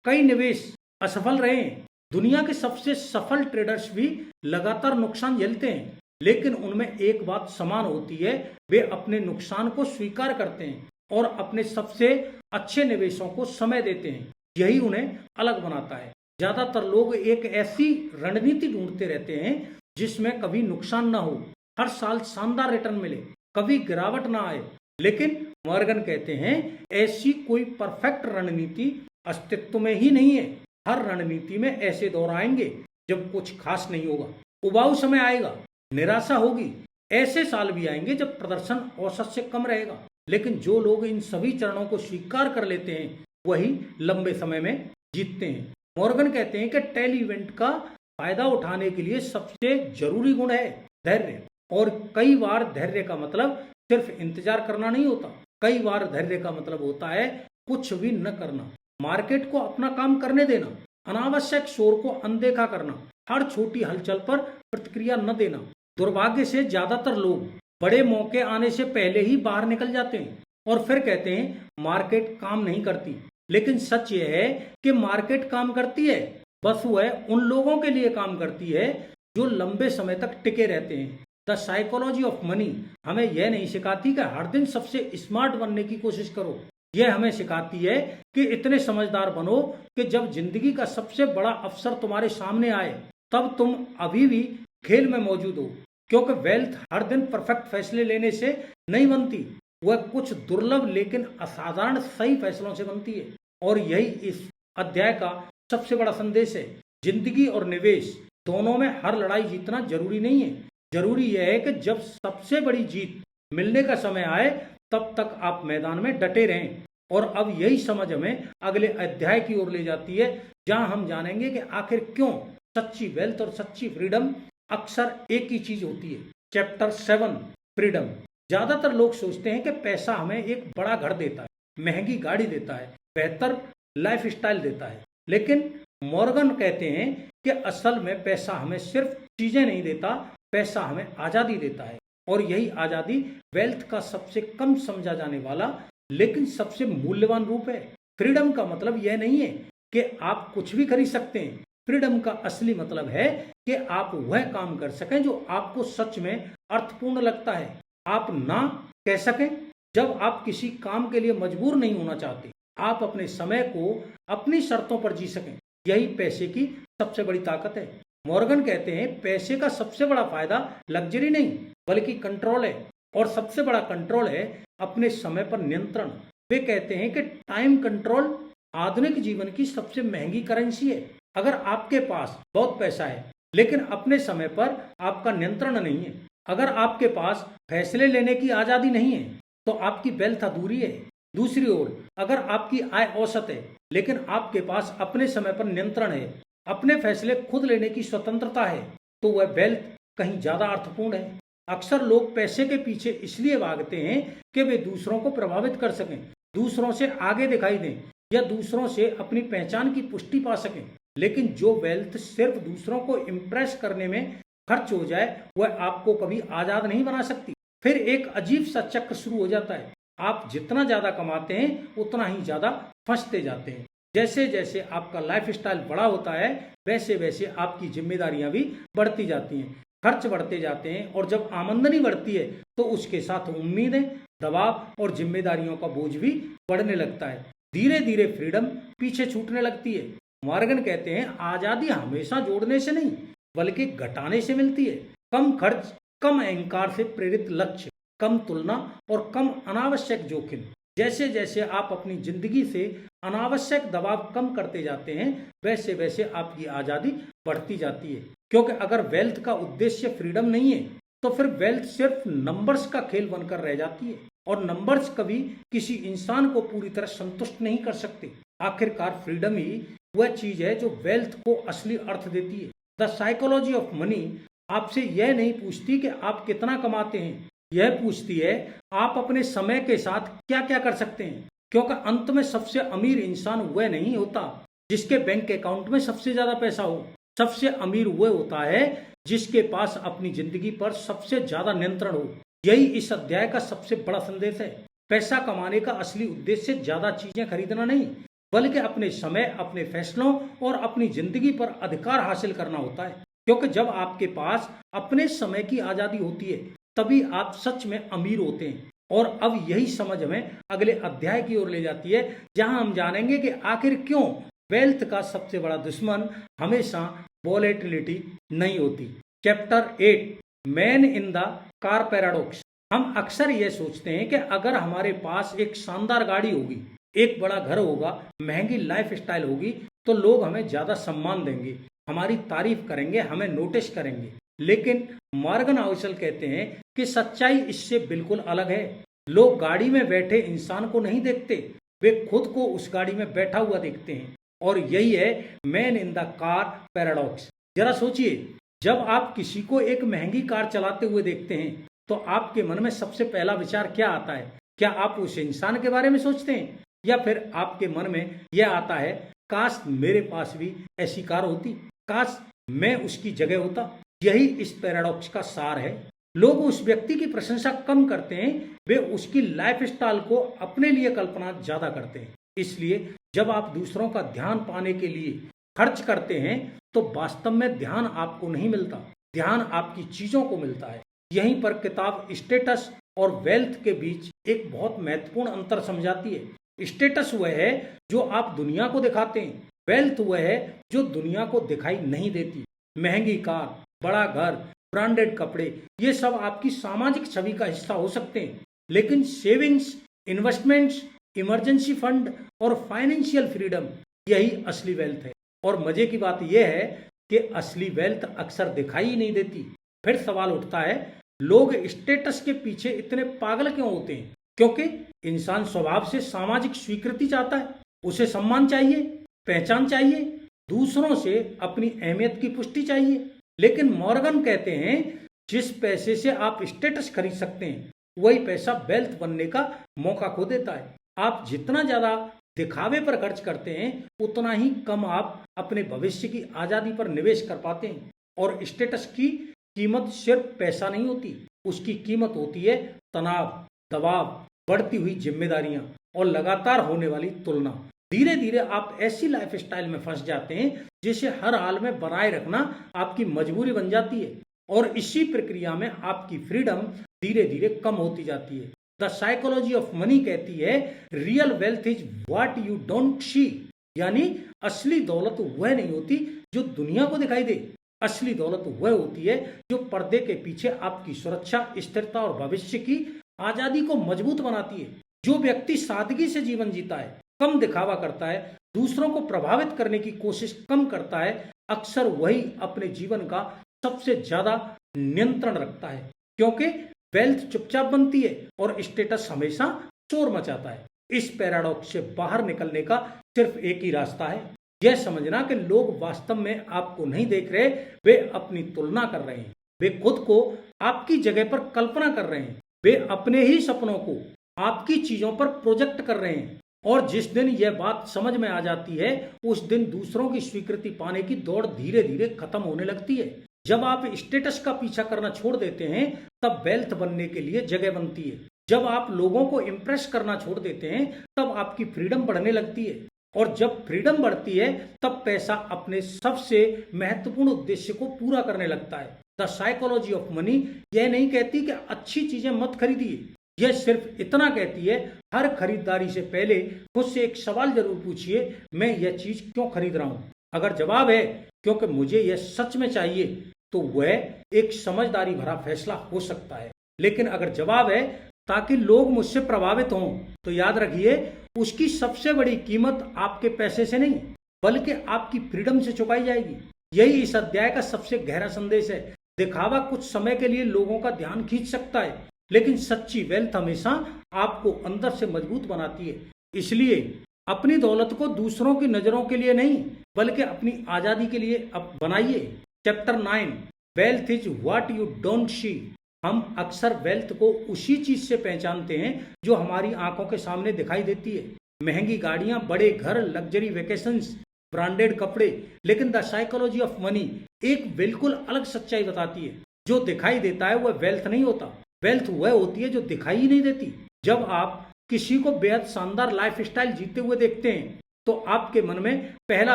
कई निवेश असफल रहे हैं। दुनिया के सबसे सफल ट्रेडर्स भी लगातार नुकसान झेलते हैं, लेकिन उनमें एक बात समान होती है, वे अपने नुकसान को स्वीकार करते हैं और अपने सबसे अच्छे निवेशों को समय देते हैं। यही उन्हें अलग बनाता है। ज्यादातर लोग एक ऐसी रणनीति ढूंढते रहते हैं जिसमें कभी नुकसान ना हो, हर साल शानदार रिटर्न मिले, कभी गिरावट ना आए। लेकिन मॉर्गन कहते हैं ऐसी कोई परफेक्ट रणनीति अस्तित्व में ही नहीं है। हर रणनीति में ऐसे दौर आएंगे जब कुछ खास नहीं होगा, उबाऊ समय आएगा, निराशा होगी। ऐसे साल भी आएंगे जब प्रदर्शन औसत से कम रहेगा। लेकिन जो लोग इन सभी चरणों को स्वीकार कर लेते हैं वही लंबे समय में जीतते हैं। मॉर्गन कहते हैं कि टेल इवेंट का फायदा उठाने के लिए सबसे जरूरी गुण है धैर्य। और कई बार धैर्य का मतलब सिर्फ इंतजार करना नहीं होता, कई बार धैर्य का मतलब होता है कुछ भी न करना, मार्केट को अपना काम करने देना, अनावश्यक शोर को अनदेखा करना, हर छोटी हलचल पर प्रतिक्रिया न देना। दुर्भाग्य से ज्यादातर लोग बड़े मौके आने से पहले ही बाहर निकल जाते हैं और फिर कहते हैं मार्केट काम नहीं करती। लेकिन सच यह है कि मार्केट काम करती है, बस वह उन लोगों के लिए काम करती है जो लंबे समय तक टिके रहते हैं। द साइकोलॉजी ऑफ मनी हमें यह नहीं सिखाती कि हर दिन सबसे स्मार्ट बनने की कोशिश करो, यह हमें सिखाती है कि इतने समझदार बनो कि जब जिंदगी का सबसे बड़ा अवसर तुम्हारे सामने आए तब तुम अभी भी खेल में मौजूद हो। क्योंकि वेल्थ हर दिन परफेक्ट फैसले लेने से नहीं बनती, वह कुछ दुर्लभ लेकिन असाधारण सही फैसलों से बनती है। और यही इस अध्याय का सबसे बड़ा संदेश है। जिंदगी और निवेश दोनों में हर लड़ाई जीतना जरूरी नहीं है। जरूरी यह है कि जब सबसे बड़ी जीत मिलने का समय आए तब तक आप मैदान में डटे रहें। और अब यही समझ हमें अगले अध्याय की ओर ले जाती है, जहां हम जानेंगे कि आखिर क्यों सच्ची वेल्थ और सच्ची फ्रीडम अक्सर एक ही चीज होती है। Chapter 7 freedom. ज्यादातर लोग सोचते हैं कि पैसा हमें एक बड़ा घर देता है, महंगी गाड़ी देता है, बेहतर लाइफ स्टाइल देता है, लेकिन मॉर्गन कहते हैं कि असल में पैसा हमें सिर्फ चीजें नहीं देता, पैसा हमें आजादी देता है। और यही आजादी वेल्थ का सबसे कम समझा जाने वाला लेकिन सबसे मूल्यवान रूप है। फ्रीडम का मतलब यह नहीं है कि आप कुछ भी खरीद सकते हैं। फ्रीडम का असली मतलब है कि आप वह काम कर सकें जो आपको सच में अर्थपूर्ण लगता है। आप ना कह सकें जब आप किसी काम के लिए मजबूर नहीं होना चाहते। आप अपने समय को अपनी शर्तों पर जी सकें। यही पैसे की सबसे बड़ी ताकत है। मॉर्गन कहते हैं पैसे का सबसे बड़ा फायदा लग्जरी नहीं बल्कि कंट्रोल है, और सबसे बड़ा कंट्रोल है अपने समय पर नियंत्रण। वे कहते हैं कि टाइम कंट्रोल आधुनिक जीवन की सबसे महंगी करेंसी है। अगर आपके पास बहुत पैसा है लेकिन अपने समय पर आपका नियंत्रण नहीं है, अगर आपके पास फैसले लेने की आजादी नहीं है, तो आपकी वेल्थ अधूरी है। दूसरी ओर अगर आपकी आय औसत है लेकिन आपके पास अपने समय पर नियंत्रण है, अपने फैसले खुद लेने की स्वतंत्रता है, तो वह वेल्थ कहीं ज्यादा अर्थपूर्ण है। अक्सर लोग पैसे के पीछे इसलिए भागते हैं कि वे दूसरों को प्रभावित कर सकें, दूसरों से आगे दिखाई दें या दूसरों से अपनी पहचान की पुष्टि पा सकें। लेकिन जो वेल्थ सिर्फ दूसरों को इम्प्रेस करने में खर्च हो जाए वह आपको कभी आजाद नहीं बना सकती। फिर एक अजीब सा चक्र शुरू हो जाता है। आप जितना ज्यादा कमाते हैं उतना ही ज्यादा फंसते जाते हैं। जैसे जैसे आपका लाइफ स्टाइल बड़ा होता है वैसे वैसे आपकी जिम्मेदारियां भी बढ़ती जाती हैं, खर्च बढ़ते जाते हैं, और जब आमदनी बढ़ती है तो उसके साथ उम्मीदें, दबाव और जिम्मेदारियों का बोझ भी बढ़ने लगता है। धीरे धीरे फ्रीडम पीछे छूटने लगती है। मॉर्गन कहते हैं आजादी हमेशा जोड़ने से नहीं बल्कि घटाने से मिलती है। कम खर्च, कम अहंकार से प्रेरित लक्ष्य, कम तुलना और कम अनावश्यक जोखिम। जैसे जैसे आप अपनी जिंदगी से अनावश्यक दबाव कम करते जाते हैं वैसे वैसे आपकी आजादी बढ़ती जाती है। क्योंकि अगर वेल्थ का उद्देश्य फ्रीडम नहीं है तो फिर वेल्थ सिर्फ नंबर्स का खेल बनकर रह जाती है, और नंबर्स कभी किसी इंसान को पूरी तरह संतुष्ट नहीं कर सकते। आखिरकार फ्रीडम ही वह चीज है जो वेल्थ को असली अर्थ देती है। द साइकोलॉजी ऑफ मनी आपसे यह नहीं पूछती कि आप कितना कमाते हैं, यह पूछती है आप अपने समय के साथ क्या क्या कर सकते हैं। क्योंकि अंत में सबसे अमीर इंसान वह नहीं होता जिसके बैंक अकाउंट में सबसे ज्यादा पैसा हो। सबसे अमीर वह होता है जिसके पास अपनी जिंदगी पर सबसे ज्यादा नियंत्रण हो। यही इस अध्याय का सबसे बड़ा संदेश है। पैसा कमाने का असली उद्देश्य ज्यादा चीजें खरीदना नहीं बल्कि अपने समय, अपने फैसलों और अपनी जिंदगी पर अधिकार हासिल करना होता है। क्योंकि जब आपके पास अपने समय की आजादी होती है तभी आप सच में अमीर होते हैं। और अब यही समझ हमें अगले अध्याय की ओर ले जाती है, जहां हम जानेंगे कि आखिर क्यों वेल्थ का सबसे बड़ा दुश्मन हमेशा वॉलेटिलिटी नहीं होती। Chapter 8 man in the car paradox. हम अक्सर यह सोचते हैं कि अगर हमारे पास एक शानदार गाड़ी होगी, एक बड़ा घर होगा, महंगी लाइफ स्टाइल होगी, तो लोग हमें ज्यादा सम्मान देंगे, हमारी तारीफ करेंगे, हमें नोटिस करेंगे। लेकिन मॉर्गन हाउसल कहते हैं कि सच्चाई इससे बिल्कुल अलग है। लोग गाड़ी में बैठे इंसान को नहीं देखते, वे खुद को उस गाड़ी में बैठा हुआ देखते हैं। और यही है man in the car paradox. जरा सोचिए, जब आप किसी को एक महंगी कार चलाते हुए देखते हैं तो आपके मन में सबसे पहला विचार क्या आता है? क्या आप उस इंसान के बारे में सोचते हैं, या फिर आपके मन में यह आता है काश मेरे पास भी ऐसी कार होती, काश मैं उसकी जगह होता? यही इस पैराडॉक्स का सार है। लोग उस व्यक्ति की प्रशंसा कम करते हैं, वे उसकी लाइफ स्टाइल को अपने लिए कल्पना ज्यादा करते हैं। इसलिए जब आप दूसरों का ध्यान पाने के लिए खर्च करते हैं तो वास्तव में ध्यान आपको नहीं मिलता, ध्यान आपकी चीजों को मिलता है। यहीं पर किताब स्टेटस और वेल्थ के बीच एक बहुत महत्वपूर्ण अंतर समझाती है। स्टेटस वह है जो आप दुनिया को दिखाते हैं, वेल्थ वह है जो दुनिया को दिखाई नहीं देती। महंगी कार, बड़ा घर, ब्रांडेड कपड़े, ये सब आपकी सामाजिक छवि का हिस्सा हो सकते हैं, लेकिन सेविंग्स, इन्वेस्टमेंट्स, इमरजेंसी फंड और फाइनेंशियल फ्रीडम, यही असली वेल्थ है। और मजे की बात यह है कि असली वेल्थ अक्सर दिखाई ही नहीं देती। फिर सवाल उठता है, लोग स्टेटस के पीछे इतने पागल क्यों होते हैं? क्योंकि इंसान स्वभाव से सामाजिक स्वीकृति चाहता है। उसे सम्मान चाहिए, पहचान चाहिए, दूसरों से अपनी अहमियत की पुष्टि चाहिए। लेकिन मॉर्गन कहते हैं, जिस पैसे से आप स्टेटस खरीद सकते हैं वही पैसा वेल्थ बनने का मौका खो देता है। आप जितना ज्यादा दिखावे पर खर्च करते हैं उतना ही कम आप अपने भविष्य की आजादी पर निवेश कर पाते हैं। और स्टेटस की कीमत सिर्फ पैसा नहीं होती, उसकी कीमत होती है तनाव, दबाव, बढ़ती हुई जिम्मेदारियां और लगातार होने वाली तुलना। धीरे धीरे आप ऐसी लाइफ स्टाइल में फंस जाते हैं जिसे हर हाल में बनाए रखना आपकी मजबूरी बन जाती है। और इसी प्रक्रिया में आपकी फ्रीडम धीरे धीरे कम होती जाती है। द साइकोलॉजी ऑफ मनी कहती है, real wealth is what you don't see, यानी असली दौलत वह नहीं होती जो दुनिया को दिखाई दे। असली दौलत वह होती है जो पर्दे के पीछे आपकी सुरक्षा, स्थिरता और भविष्य की आजादी को मजबूत बनाती है। जो व्यक्ति सादगी से जीवन जीता है, कम दिखावा करता है, दूसरों को प्रभावित करने की कोशिश कम करता है, अक्सर वही अपने जीवन का सबसे ज्यादा नियंत्रण रखता है। क्योंकि वेल्थ चुपचाप बनती है और स्टेटस हमेशा शोर मचाता है। इस पैराडॉक्स से बाहर निकलने का सिर्फ एक ही रास्ता है, यह समझना कि लोग वास्तव में आपको नहीं देख रहे, वे अपनी तुलना कर रहे हैं। वे खुद को आपकी जगह पर कल्पना कर रहे हैं, वे अपने ही सपनों को आपकी चीजों पर प्रोजेक्ट कर रहे हैं। और जिस दिन यह बात समझ में आ जाती है, उस दिन दूसरों की स्वीकृति पाने की दौड़ धीरे धीरे खत्म होने लगती है। जब आप स्टेटस का पीछा करना छोड़ देते हैं, तब वेल्थ बनने के लिए जगह बनती है। जब आप लोगों को इम्प्रेस करना छोड़ देते हैं, तब आपकी फ्रीडम बढ़ने लगती है। और जब फ्रीडम बढ़ती है, तब पैसा अपने सबसे महत्वपूर्ण उद्देश्य को पूरा करने लगता है। द साइकोलॉजी ऑफ मनी यह नहीं कहती कि अच्छी चीजें मत खरीदिए, यह सिर्फ इतना कहती है, हर खरीदारी से पहले खुद से एक सवाल जरूर पूछिए, मैं यह चीज क्यों खरीद रहा हूं? अगर जवाब है क्योंकि मुझे यह सच में चाहिए, तो वह एक समझदारी भरा फैसला हो सकता है। लेकिन अगर जवाब है ताकि लोग मुझसे प्रभावित हों, तो याद रखिए, उसकी सबसे बड़ी कीमत आपके पैसे से नहीं बल्कि आपकी फ्रीडम से चुकाई जाएगी। यही इस अध्याय का सबसे गहरा संदेश है। दिखावा कुछ समय के लिए लोगों का ध्यान खींच सकता है, लेकिन सच्ची वेल्थ हमेशा आपको अंदर से मजबूत बनाती है। इसलिए अपनी दौलत को दूसरों की नजरों के लिए नहीं बल्कि अपनी आजादी के लिए बनाइए। Chapter 9, wealth is what you don't see. हम अक्सर वेल्थ को उसी चीज से पहचानते हैं जो हमारी आंखों के सामने दिखाई देती है, महंगी गाड़ियां, बड़े घर, लग्जरी वेकेशंस, ब्रांडेड कपड़े। लेकिन द साइकोलॉजी ऑफ मनी एक बिल्कुल अलग सच्चाई बताती है, जो दिखाई देता है वह वेल्थ नहीं होता। वेल्थ वह होती है जो दिखाई ही नहीं देती। जब आप किसी को बेहद शानदार लाइफ स्टाइल जीते हुए देखते हैं, तो आपके मन में पहला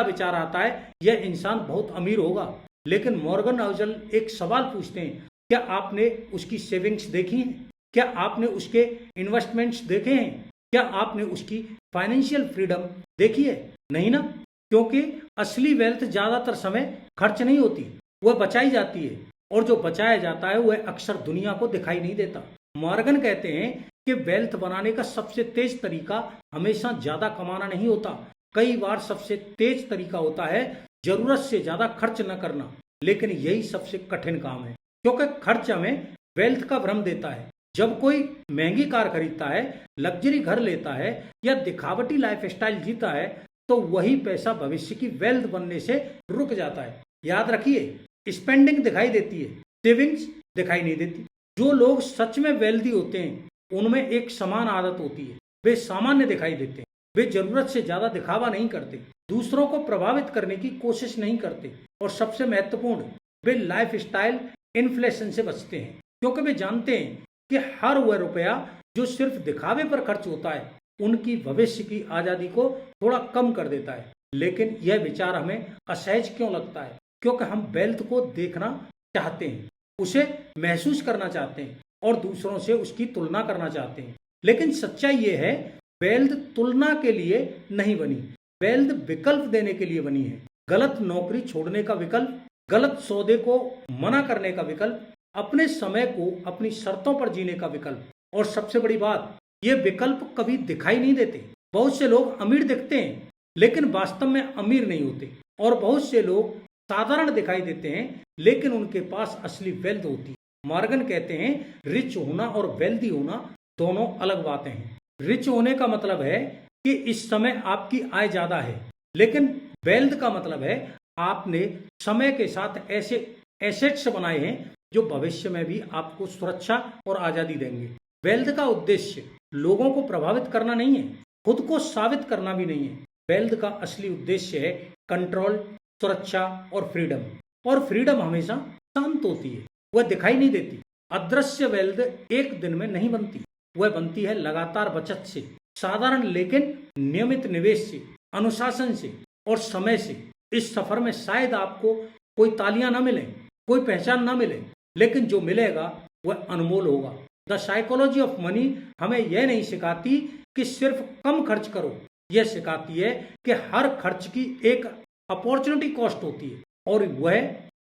विचार आता है, यह इंसान बहुत अमीर होगा। लेकिन मॉर्गन हाउसल एक सवाल पूछते हैं, क्या आपने उसकी सेविंग्स देखी हैं? क्या आपने उसके इन्वेस्टमेंट्स देखे हैं? क्या आपने उसकी फाइनेंशियल फ्रीडम देखी है? नहीं ना। क्योंकि असली वेल्थ ज्यादातर समय खर्च नहीं होती, वह बचाई जाती है। और जो बचाया जाता है वह अक्सर दुनिया को दिखाई नहीं देता। मॉर्गन कहते हैं कि वेल्थ बनाने का सबसे तेज तरीका हमेशा ज्यादा कमाना नहीं होता। कई बार सबसे तेज तरीका होता है जरूरत से ज्यादा खर्च न करना। लेकिन यही सबसे कठिन काम है, क्योंकि खर्च हमें वेल्थ का भ्रम देता है। जब कोई महंगी कार खरीदता है, लग्जरी घर लेता है या दिखावटी लाइफ स्टाइल जीता है, तो वही पैसा भविष्य की वेल्थ बनने से रुक जाता है। याद रखिए, स्पेंडिंग दिखाई देती है, सेविंग्स दिखाई नहीं देती। जो लोग सच में वेल्दी होते हैं, उनमें एक समान आदत होती है, वे सामान्य दिखाई देते हैं। वे जरूरत से ज्यादा दिखावा नहीं करते, दूसरों को प्रभावित करने की कोशिश नहीं करते, और सबसे महत्वपूर्ण, वे लाइफ स्टाइल इन्फ्लेशन से बचते हैं। क्योंकि वे जानते हैं कि हर वह रुपया जो सिर्फ दिखावे पर खर्च होता है, उनकी भविष्य की आजादी को थोड़ा कम कर देता है। लेकिन यह विचार हमें असहज क्यों लगता है? क्योंकि हम वेल्थ को देखना चाहते हैं, उसे महसूस करना चाहते हैं और दूसरों से उसकी तुलना करना चाहते हैं। लेकिन सच्चाई यह है, वेल्थ तुलना के लिए नहीं बनी, वेल्थ विकल्प देने के लिए बनी है। गलत नौकरी छोड़ने का विकल्प, गलत सौदे को मना करने का विकल्प, अपने समय को अपनी शर्तों पर जीने का विकल्प। और सबसे बड़ी बात, ये विकल्प कभी दिखाई नहीं देते। बहुत से लोग अमीर दिखते हैं लेकिन वास्तव में अमीर नहीं होते, और बहुत से लोग साधारण दिखाई देते हैं लेकिन उनके पास असली वेल्थ होती है। मॉर्गन कहते हैं रिच होना और वेल्दी होना दोनों अलग बातें हैं। रिच होने का मतलब है कि इस समय आपकी आय ज्यादा है, लेकिन वेल्थ का मतलब है आपने समय के साथ ऐसे एसेट्स बनाए हैं जो भविष्य में भी आपको सुरक्षा और आजादी देंगे। वेल्थ का उद्देश्य लोगों को प्रभावित करना नहीं है, खुद को साबित करना भी नहीं है। वेल्थ का असली उद्देश्य है कंट्रोल, सुरक्षा और फ्रीडम। और फ्रीडम हमेशा शांत होती है, वह दिखाई नहीं देती। अदृश्य वेल्थ एक दिन में नहीं बनती, वह बनती है लगातार बचत से, साधारण लेकिन नियमित निवेश से, अनुशासन से और समय से। इस सफर में शायद आपको कोई तालियां ना मिले, कोई पहचान ना मिले, लेकिन जो मिलेगा वह अनमोल होगा। द साइकोलॉजी ऑफ मनी हमें यह नहीं सिखाती कि सिर्फ कम खर्च करो, यह सिखाती है कि हर खर्च की एक अपॉर्चुनिटी कॉस्ट होती है, और वह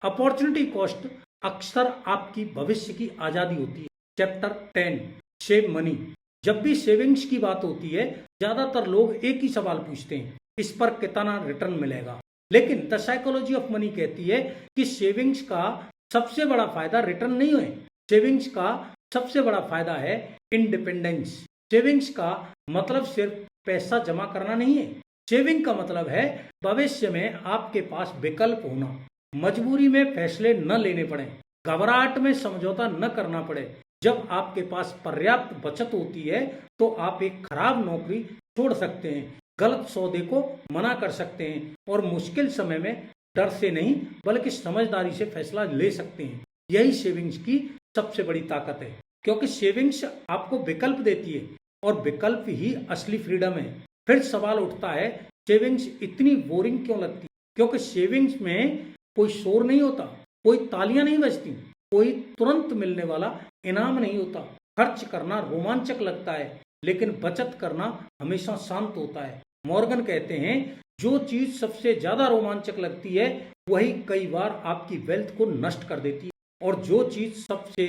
अपॉर्चुनिटी कॉस्ट अक्सर आपकी भविष्य की आजादी होती है। Chapter 10 save money. जब भी सेविंग्स की बात होती है, ज्यादातर लोग एक ही सवाल पूछते हैं, इस पर कितना रिटर्न मिलेगा। लेकिन द साइकोलॉजी ऑफ मनी कहती है कि सेविंग्स का सबसे बड़ा फायदा रिटर्न नहीं है, सेविंग्स का सबसे बड़ा फायदा है इंडिपेंडेंस। सेविंग्स का मतलब सिर्फ पैसा जमा करना नहीं है, सेविंग का मतलब है भविष्य में आपके पास विकल्प होना, मजबूरी में फैसले न लेने पड़े, घबराहट में समझौता न करना पड़े। जब आपके पास पर्याप्त बचत होती है तो आप एक खराब नौकरी छोड़ सकते हैं, गलत सौदे को मना कर सकते हैं और मुश्किल समय में डर से नहीं बल्कि समझदारी से फैसला ले सकते हैं। यही सेविंग्स की सबसे बड़ी ताकत है, क्योंकि सेविंग्स आपको विकल्प देती है और विकल्प ही असली फ्रीडम है। फिर सवाल उठता है, सेविंग्स इतनी बोरिंग क्यों लगती? क्योंकि सेविंग्स में कोई शोर नहीं होता, कोई तालियां नहीं बजती, कोई तुरंत मिलने वाला इनाम नहीं होता। खर्च करना रोमांचक लगता है, लेकिन बचत करना हमेशा शांत होता है। मॉर्गन कहते हैं जो चीज सबसे ज्यादा रोमांचक लगती है वही कई बार आपकी वेल्थ को नष्ट कर देती है, और जो चीज सबसे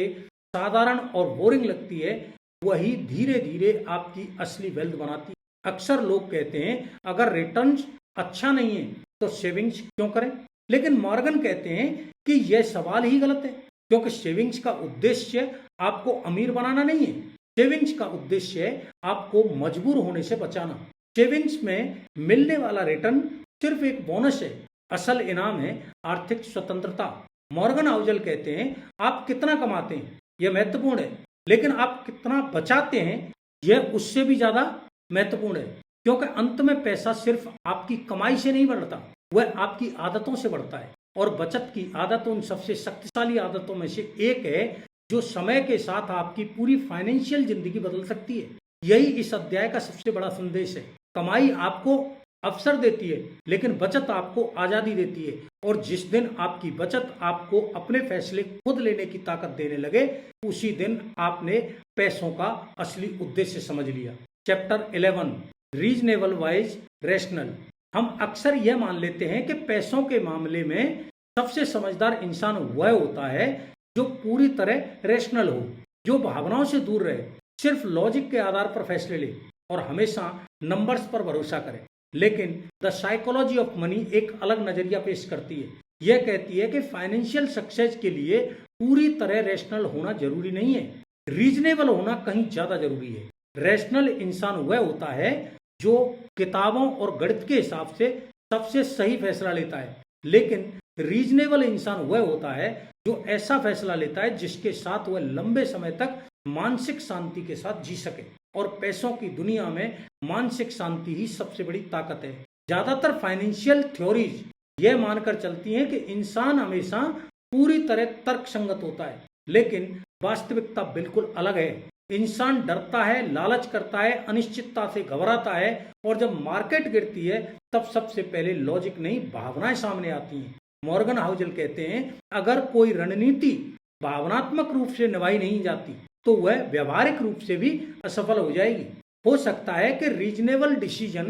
साधारण और बोरिंग लगती है वही धीरे धीरे आपकी असली वेल्थ बनाती है। अक्सर लोग कहते हैं अगर रिटर्न्स अच्छा नहीं है तो सेविंग्स क्यों करें, लेकिन मॉर्गन कहते हैं कि यह सवाल ही गलत है, क्योंकि सेविंग्स का उद्देश्य आपको अमीर बनाना नहीं है, सेविंग्स का उद्देश्य है आपको मजबूर होने से बचाना। सेविंग्स में मिलने वाला रिटर्न सिर्फ एक बोनस है, असल इनाम है आर्थिक स्वतंत्रता। मॉर्गन हाउजल कहते हैं आप कितना कमाते हैं यह महत्वपूर्ण है, लेकिन आप कितना बचाते हैं यह उससे भी ज्यादा महत्वपूर्ण है, क्योंकि अंत में पैसा सिर्फ आपकी कमाई से नहीं बढ़ता, वह आपकी आदतों से बढ़ता है। और बचत की आदत उन सबसे शक्तिशाली आदतों में से एक है जो समय के साथ आपकी पूरी फाइनेंशियल जिंदगी बदल सकती है। यही इस अध्याय का सबसे बड़ा संदेश है। कमाई आपको अवसर देती है, लेकिन बचत आपको आजादी देती है, और जिस दिन आपकी बचत आपको अपने फैसले खुद लेने की ताकत देने लगे उसी दिन आपने पैसों का असली उद्देश्य समझ लिया। Chapter 11 reasonable wise rational. हम अक्सर यह मान लेते हैं कि पैसों के मामले में सबसे समझदार इंसान वह होता है जो पूरी तरह रेशनल हो, जो भावनाओं से दूर रहे, सिर्फ लॉजिक के आधार पर फैसले ले और हमेशा नंबर्स पर भरोसा करे। लेकिन द साइकोलॉजी ऑफ मनी एक अलग नजरिया पेश करती है। यह कहती है कि फाइनेंशियल सक्सेस के लिए पूरी तरह रेशनल होना जरूरी नहीं है, रीजनेबल होना कहीं ज्यादा जरूरी है। रेशनल इंसान वह होता है जो किताबों और गणित के हिसाब से सबसे सही फैसला लेता है, लेकिन रीजनेबल इंसान वह होता है जो ऐसा फैसला लेता है जिसके साथ वह लंबे समय तक मानसिक शांति के साथ जी सके। और पैसों की दुनिया में मानसिक शांति ही सबसे बड़ी ताकत है। ज्यादातर फाइनेंशियल थ्योरीज यह मानकर चलती हैं कि इंसान हमेशा पूरी तरह तर्कसंगत होता है, लेकिन वास्तविकता बिल्कुल अलग है। इंसान डरता है, लालच करता है, अनिश्चितता से घबराता है, और जब मार्केट गिरती है तब सबसे पहले लॉजिक नहीं भावनाएं सामने आती हैं। मॉर्गन हाउजल कहते हैं अगर कोई रणनीति भावनात्मक रूप से निभाई नहीं जाती तो वह व्यवहारिक रूप से भी असफल हो जाएगी। हो सकता है कि रीजनेबल डिसीजन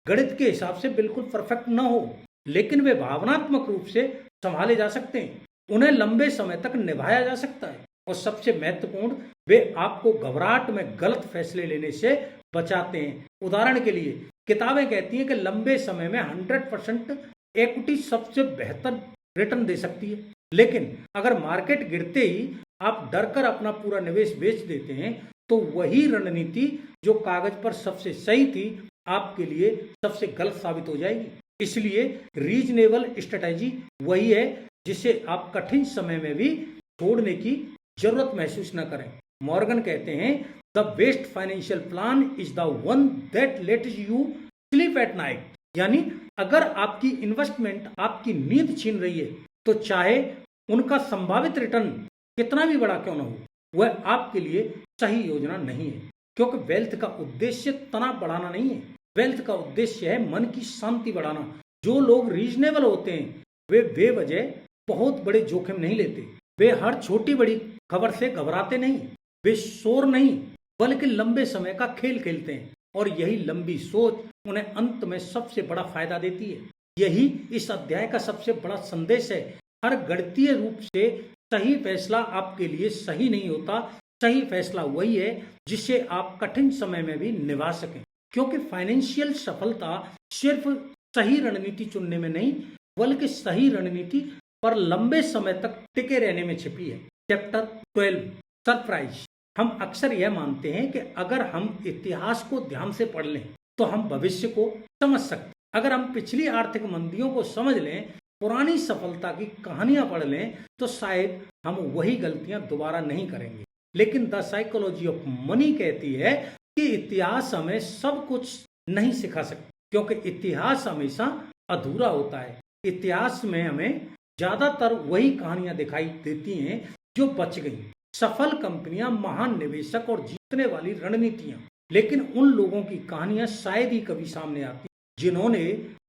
गणित के हिसाब से बिल्कुल परफेक्ट न हो, लेकिन वे भावनात्मक रूप से संभाले जा सकते हैं, उन्हें लंबे समय तक निभाया जा सकता है। और सबसे महत्वपूर्ण वे आपको घबराहट में गलत फैसले लेने से बचाते हैं। उदाहरण के लिए किताबें कहती हैं कि लंबे समय में 100% इक्विटी सबसे बेहतर रिटर्न दे सकती है, लेकिन अगर मार्केट गिरते ही आप डरकर अपना पूरा निवेश बेच देते हैं तो वही रणनीति जो कागज पर सबसे सही थी आपके लिए सबसे गलत साबित हो जाएगी। इसलिए रीजनेबल स्ट्रेटजी वही है जिसे आप कठिन समय में भी छोड़ने की जरूरत महसूस न करें। मॉर्गन कहते हैं the best financial plan is the one that let's you sleep at night. यानी अगर आपकी इन्वेस्टमेंट आपकी नींद छीन रही है तो चाहे उनका संभावित रिटर्न कितना भी बड़ा क्यों ना हो, वह आपके लिए सही योजना नहीं है। क्योंकि वेल्थ का उद्देश्य तनाव बढ़ाना नहीं है, वेल्थ का उद्देश्य है मन की शांति बढ़ाना। जो लोग रीजनेबल होते हैं वे बेवजह बहुत बड़े जोखिम नहीं लेते, वे हर छोटी बड़ी खबर से घबराते नहीं, वे शोर नहीं बल्कि लंबे समय का खेल खेलते हैं और यही लंबी सोच उन्हें अंत में सबसे बड़ा फायदा देती है। यही इस अध्याय का सबसे बड़ा संदेश है। हर गणितीय रूप से सही फैसला आपके लिए सही नहीं होता, सही फैसला वही है जिसे आप कठिन समय में भी निभा सकें। क्योंकि फाइनेंशियल सफलता सिर्फ सही रणनीति चुनने में नहीं बल्कि सही रणनीति पर लंबे समय तक टिके रहने में छिपी है। Chapter 12 surprise. हम अक्सर यह मानते हैं कि अगर हम इतिहास को ध्यान से पढ़ लें तो हम भविष्य को समझ सकते। अगर हम पिछली आर्थिक मंदियों को समझ लें, पुरानी सफलता की कहानियां पढ़ लें तो शायद हम वही गलतियां दोबारा नहीं करेंगे। लेकिन द साइकोलॉजी ऑफ मनी कहती है कि इतिहास हमें सब कुछ नहीं सिखा सकता, क्योंकि इतिहास हमेशा अधूरा होता है। इतिहास में हमें ज्यादातर वही कहानियां दिखाई देती हैं जो बच गई, सफल कंपनियां, महान निवेशक और जीतने वाली रणनीतियां। लेकिन उन लोगों की कहानियां शायद ही कभी सामने आती जिन्होंने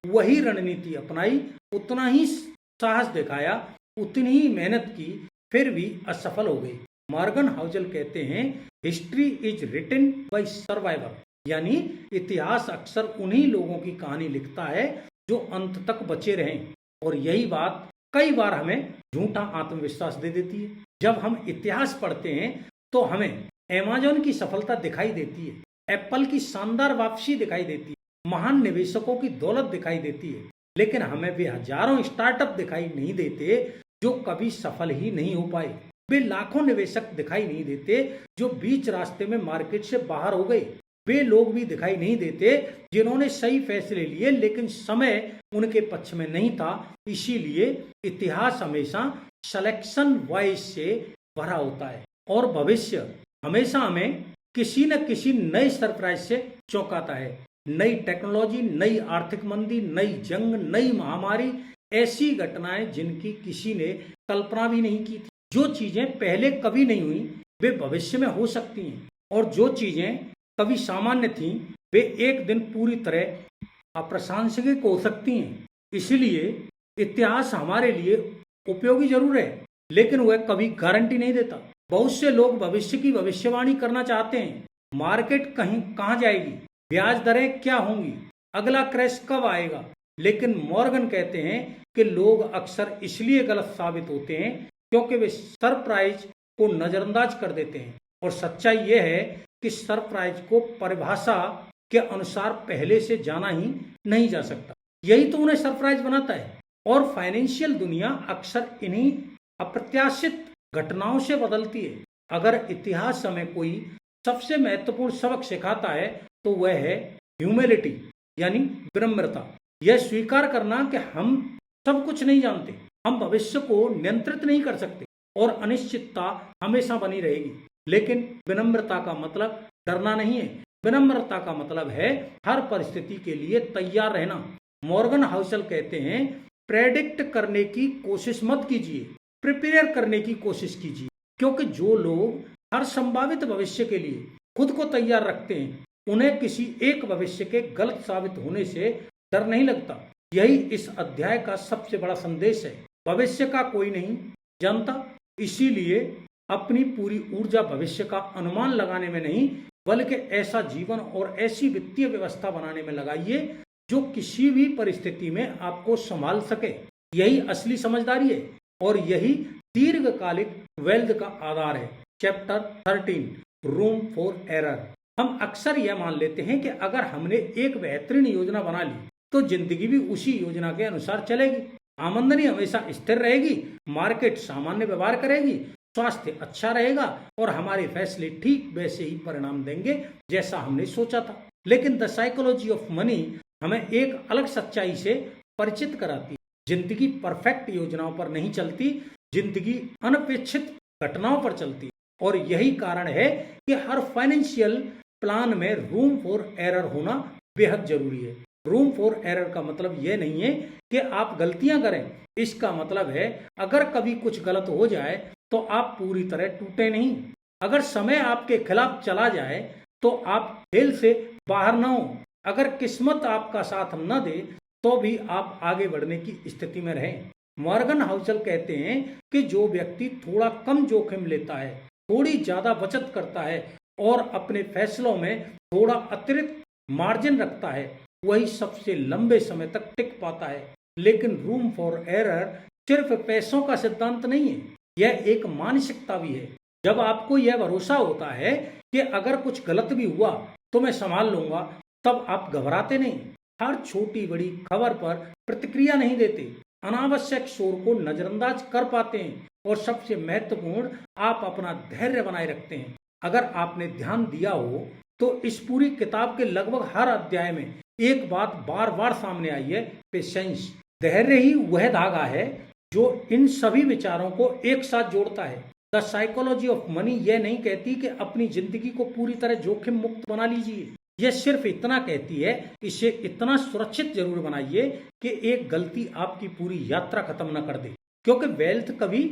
वही रणनीति अपनाई, उतना ही साहस दिखाया, उतनी ही मेहनत की, फिर भी असफल हो गई। मॉर्गन हाउसल कहते हैं history is written by survivor. यानी इतिहास अक्सर उन्हीं लोगों की कहानी लिखता है जो अंत तक बचे रहें। और यही बात कई बार हमें झूठा आत्मविश्वास दे देती है। जब हम इतिहास पढ़ते हैं तो हमें अमेज़न की सफलता दिखाई देती है, एप्पल की शानदार वापसी दिखाई देती है, महान निवेशकों की दौलत दिखाई देती है, लेकिन हमें वे हजारों स्टार्टअप दिखाई नहीं देते जो कभी सफल ही नहीं हो पाए। वे लाखों निवेशक दिखाई नहीं देते जो बीच रास्ते में मार्केट से बाहर हो गए। वे लोग भी दिखाई नहीं देते जिन्होंने सही फैसले लिए लेकिन समय उनके पक्ष में नहीं था। इसीलिए इतिहास हमेशा सिलेक्शन वाइज से भरा होता है और भविष्य हमेशा हमें किसी न किसी नए सरप्राइज से चौंकाता है। नई टेक्नोलॉजी, नई आर्थिक मंदी, नई जंग, नई महामारी, ऐसी घटनाएं जिनकी किसी ने कल्पना भी नहीं की थी। जो चीजें पहले कभी नहीं हुई वे भविष्य में हो सकती हैं और जो चीजें कभी सामान्य थीं वे एक दिन पूरी तरह अप्रासंगिक हो सकती हैं। इसलिए इतिहास हमारे लिए उपयोगी जरूर है लेकिन वह कभी गारंटी नहीं देता। बहुत से लोग भविष्य की भविष्यवाणी करना चाहते हैं, मार्केट कहाँ जाएगी, ब्याज दरें क्या होंगी, अगला क्रैश कब आएगा। लेकिन मॉर्गन कहते हैं कि लोग अक्सर इसलिए गलत साबित होते हैं क्योंकि वे सरप्राइज को नजरअंदाज कर देते हैं। और सच्चाई यह है कि सरप्राइज को परिभाषा के अनुसार पहले से जाना ही नहीं जा सकता। यही तो उन्हें सरप्राइज बनाता है। और फाइनेंशियल दुनिया अक्सर इन्हीं अप्रत्याशित घटनाओं से बदलती है। अगर इतिहास हमें कोई सबसे महत्वपूर्ण सबक सिखाता है तो वह है ह्यूमिलिटी, यानी विनम्रता। यह स्वीकार करना कि हम सब कुछ नहीं जानते, हम भविष्य को नियंत्रित नहीं कर सकते और अनिश्चितता हमेशा बनी रहेगी। लेकिन विनम्रता का मतलब डरना नहीं है, विनम्रता का मतलब है हर परिस्थिति के लिए तैयार रहना। मॉर्गन हाउसल कहते हैं प्रेडिक्ट करने की कोशिश मत कीजिए, प्रिपेयर करने की कोशिश कीजिए। क्योंकि जो लोग हर संभावित भविष्य के लिए खुद को तैयार रखते हैं उन्हें किसी एक भविष्य के गलत साबित होने से डर नहीं लगता। यही इस अध्याय का सबसे बड़ा संदेश है। भविष्य का कोई नहीं जानता, इसीलिए अपनी पूरी ऊर्जा भविष्य का अनुमान लगाने में नहीं बल्कि ऐसा जीवन और ऐसी वित्तीय व्यवस्था बनाने में लगाइए जो किसी भी परिस्थिति में आपको संभाल सके। यही असली समझदारी है और यही दीर्घकालिक वेल्थ का आधार है। Chapter 13 room for error. हम अक्सर यह मान लेते हैं कि अगर हमने एक बेहतरीन योजना बना ली तो जिंदगी भी उसी योजना के अनुसार चलेगी। आमदनी हमेशा स्थिर रहेगी, मार्केट सामान्य व्यवहार करेगी, स्वास्थ्य अच्छा रहेगा और हमारे फैसले ठीक वैसे ही परिणाम देंगे जैसा हमने सोचा था। लेकिन द साइकोलॉजी ऑफ मनी हमें एक अलग सच्चाई से परिचित कराती है। जिंदगी परफेक्ट योजनाओं पर नहीं चलती, जिंदगी अनपेक्षित घटनाओं पर चलती है। और यही कारण है कि हर फाइनेंशियल प्लान में रूम फॉर एरर होना बेहद जरूरी है। रूम फॉर एरर का मतलब यह नहीं है कि आप गलतियां करें, इसका मतलब है अगर कभी कुछ गलत हो जाए तो आप पूरी तरह टूटे नहीं। अगर समय आपके खिलाफ चला जाए तो आप खेल से बाहर ना हो। अगर किस्मत आपका साथ न दे तो भी आप आगे बढ़ने की स्थिति में रहें। मॉर्गन हाउसल कहते हैं कि जो व्यक्ति थोड़ा कम जोखिम लेता है, थोड़ी ज्यादा बचत करता है और अपने फैसलों में थोड़ा अतिरिक्त मार्जिन रखता है, वही सबसे लंबे समय तक टिक पाता है। लेकिन रूम फॉर एरर सिर्फ पैसों का सिद्धांत नहीं है, यह एक मानसिकता भी है। जब आपको यह भरोसा होता है कि अगर कुछ गलत भी हुआ तो मैं संभाल लूंगा, तब आप घबराते नहीं, हर छोटी बड़ी खबर पर प्रतिक्रिया नहीं देते, अनावश्यक शोर को नजरअंदाज कर पाते हैं और सबसे महत्वपूर्ण, आप अपना धैर्य बनाए रखते हैं। अगर आपने ध्यान दिया हो तो इस पूरी किताब के लगभग हर अध्याय में एक बात बार बार सामने आई है, पेशेंस। धैर्य ही वह धागा है जो इन सभी विचारों को एक साथ जोड़ता है। द साइकोलॉजी ऑफ मनी यह नहीं कहती कि अपनी जिंदगी को पूरी तरह जोखिम मुक्त बना लीजिए, यह सिर्फ इतना कहती है, इसे इतना सुरक्षित जरूर बनाइए कि एक गलती आपकी पूरी यात्रा खत्म न कर दे। क्योंकि वेल्थ कभी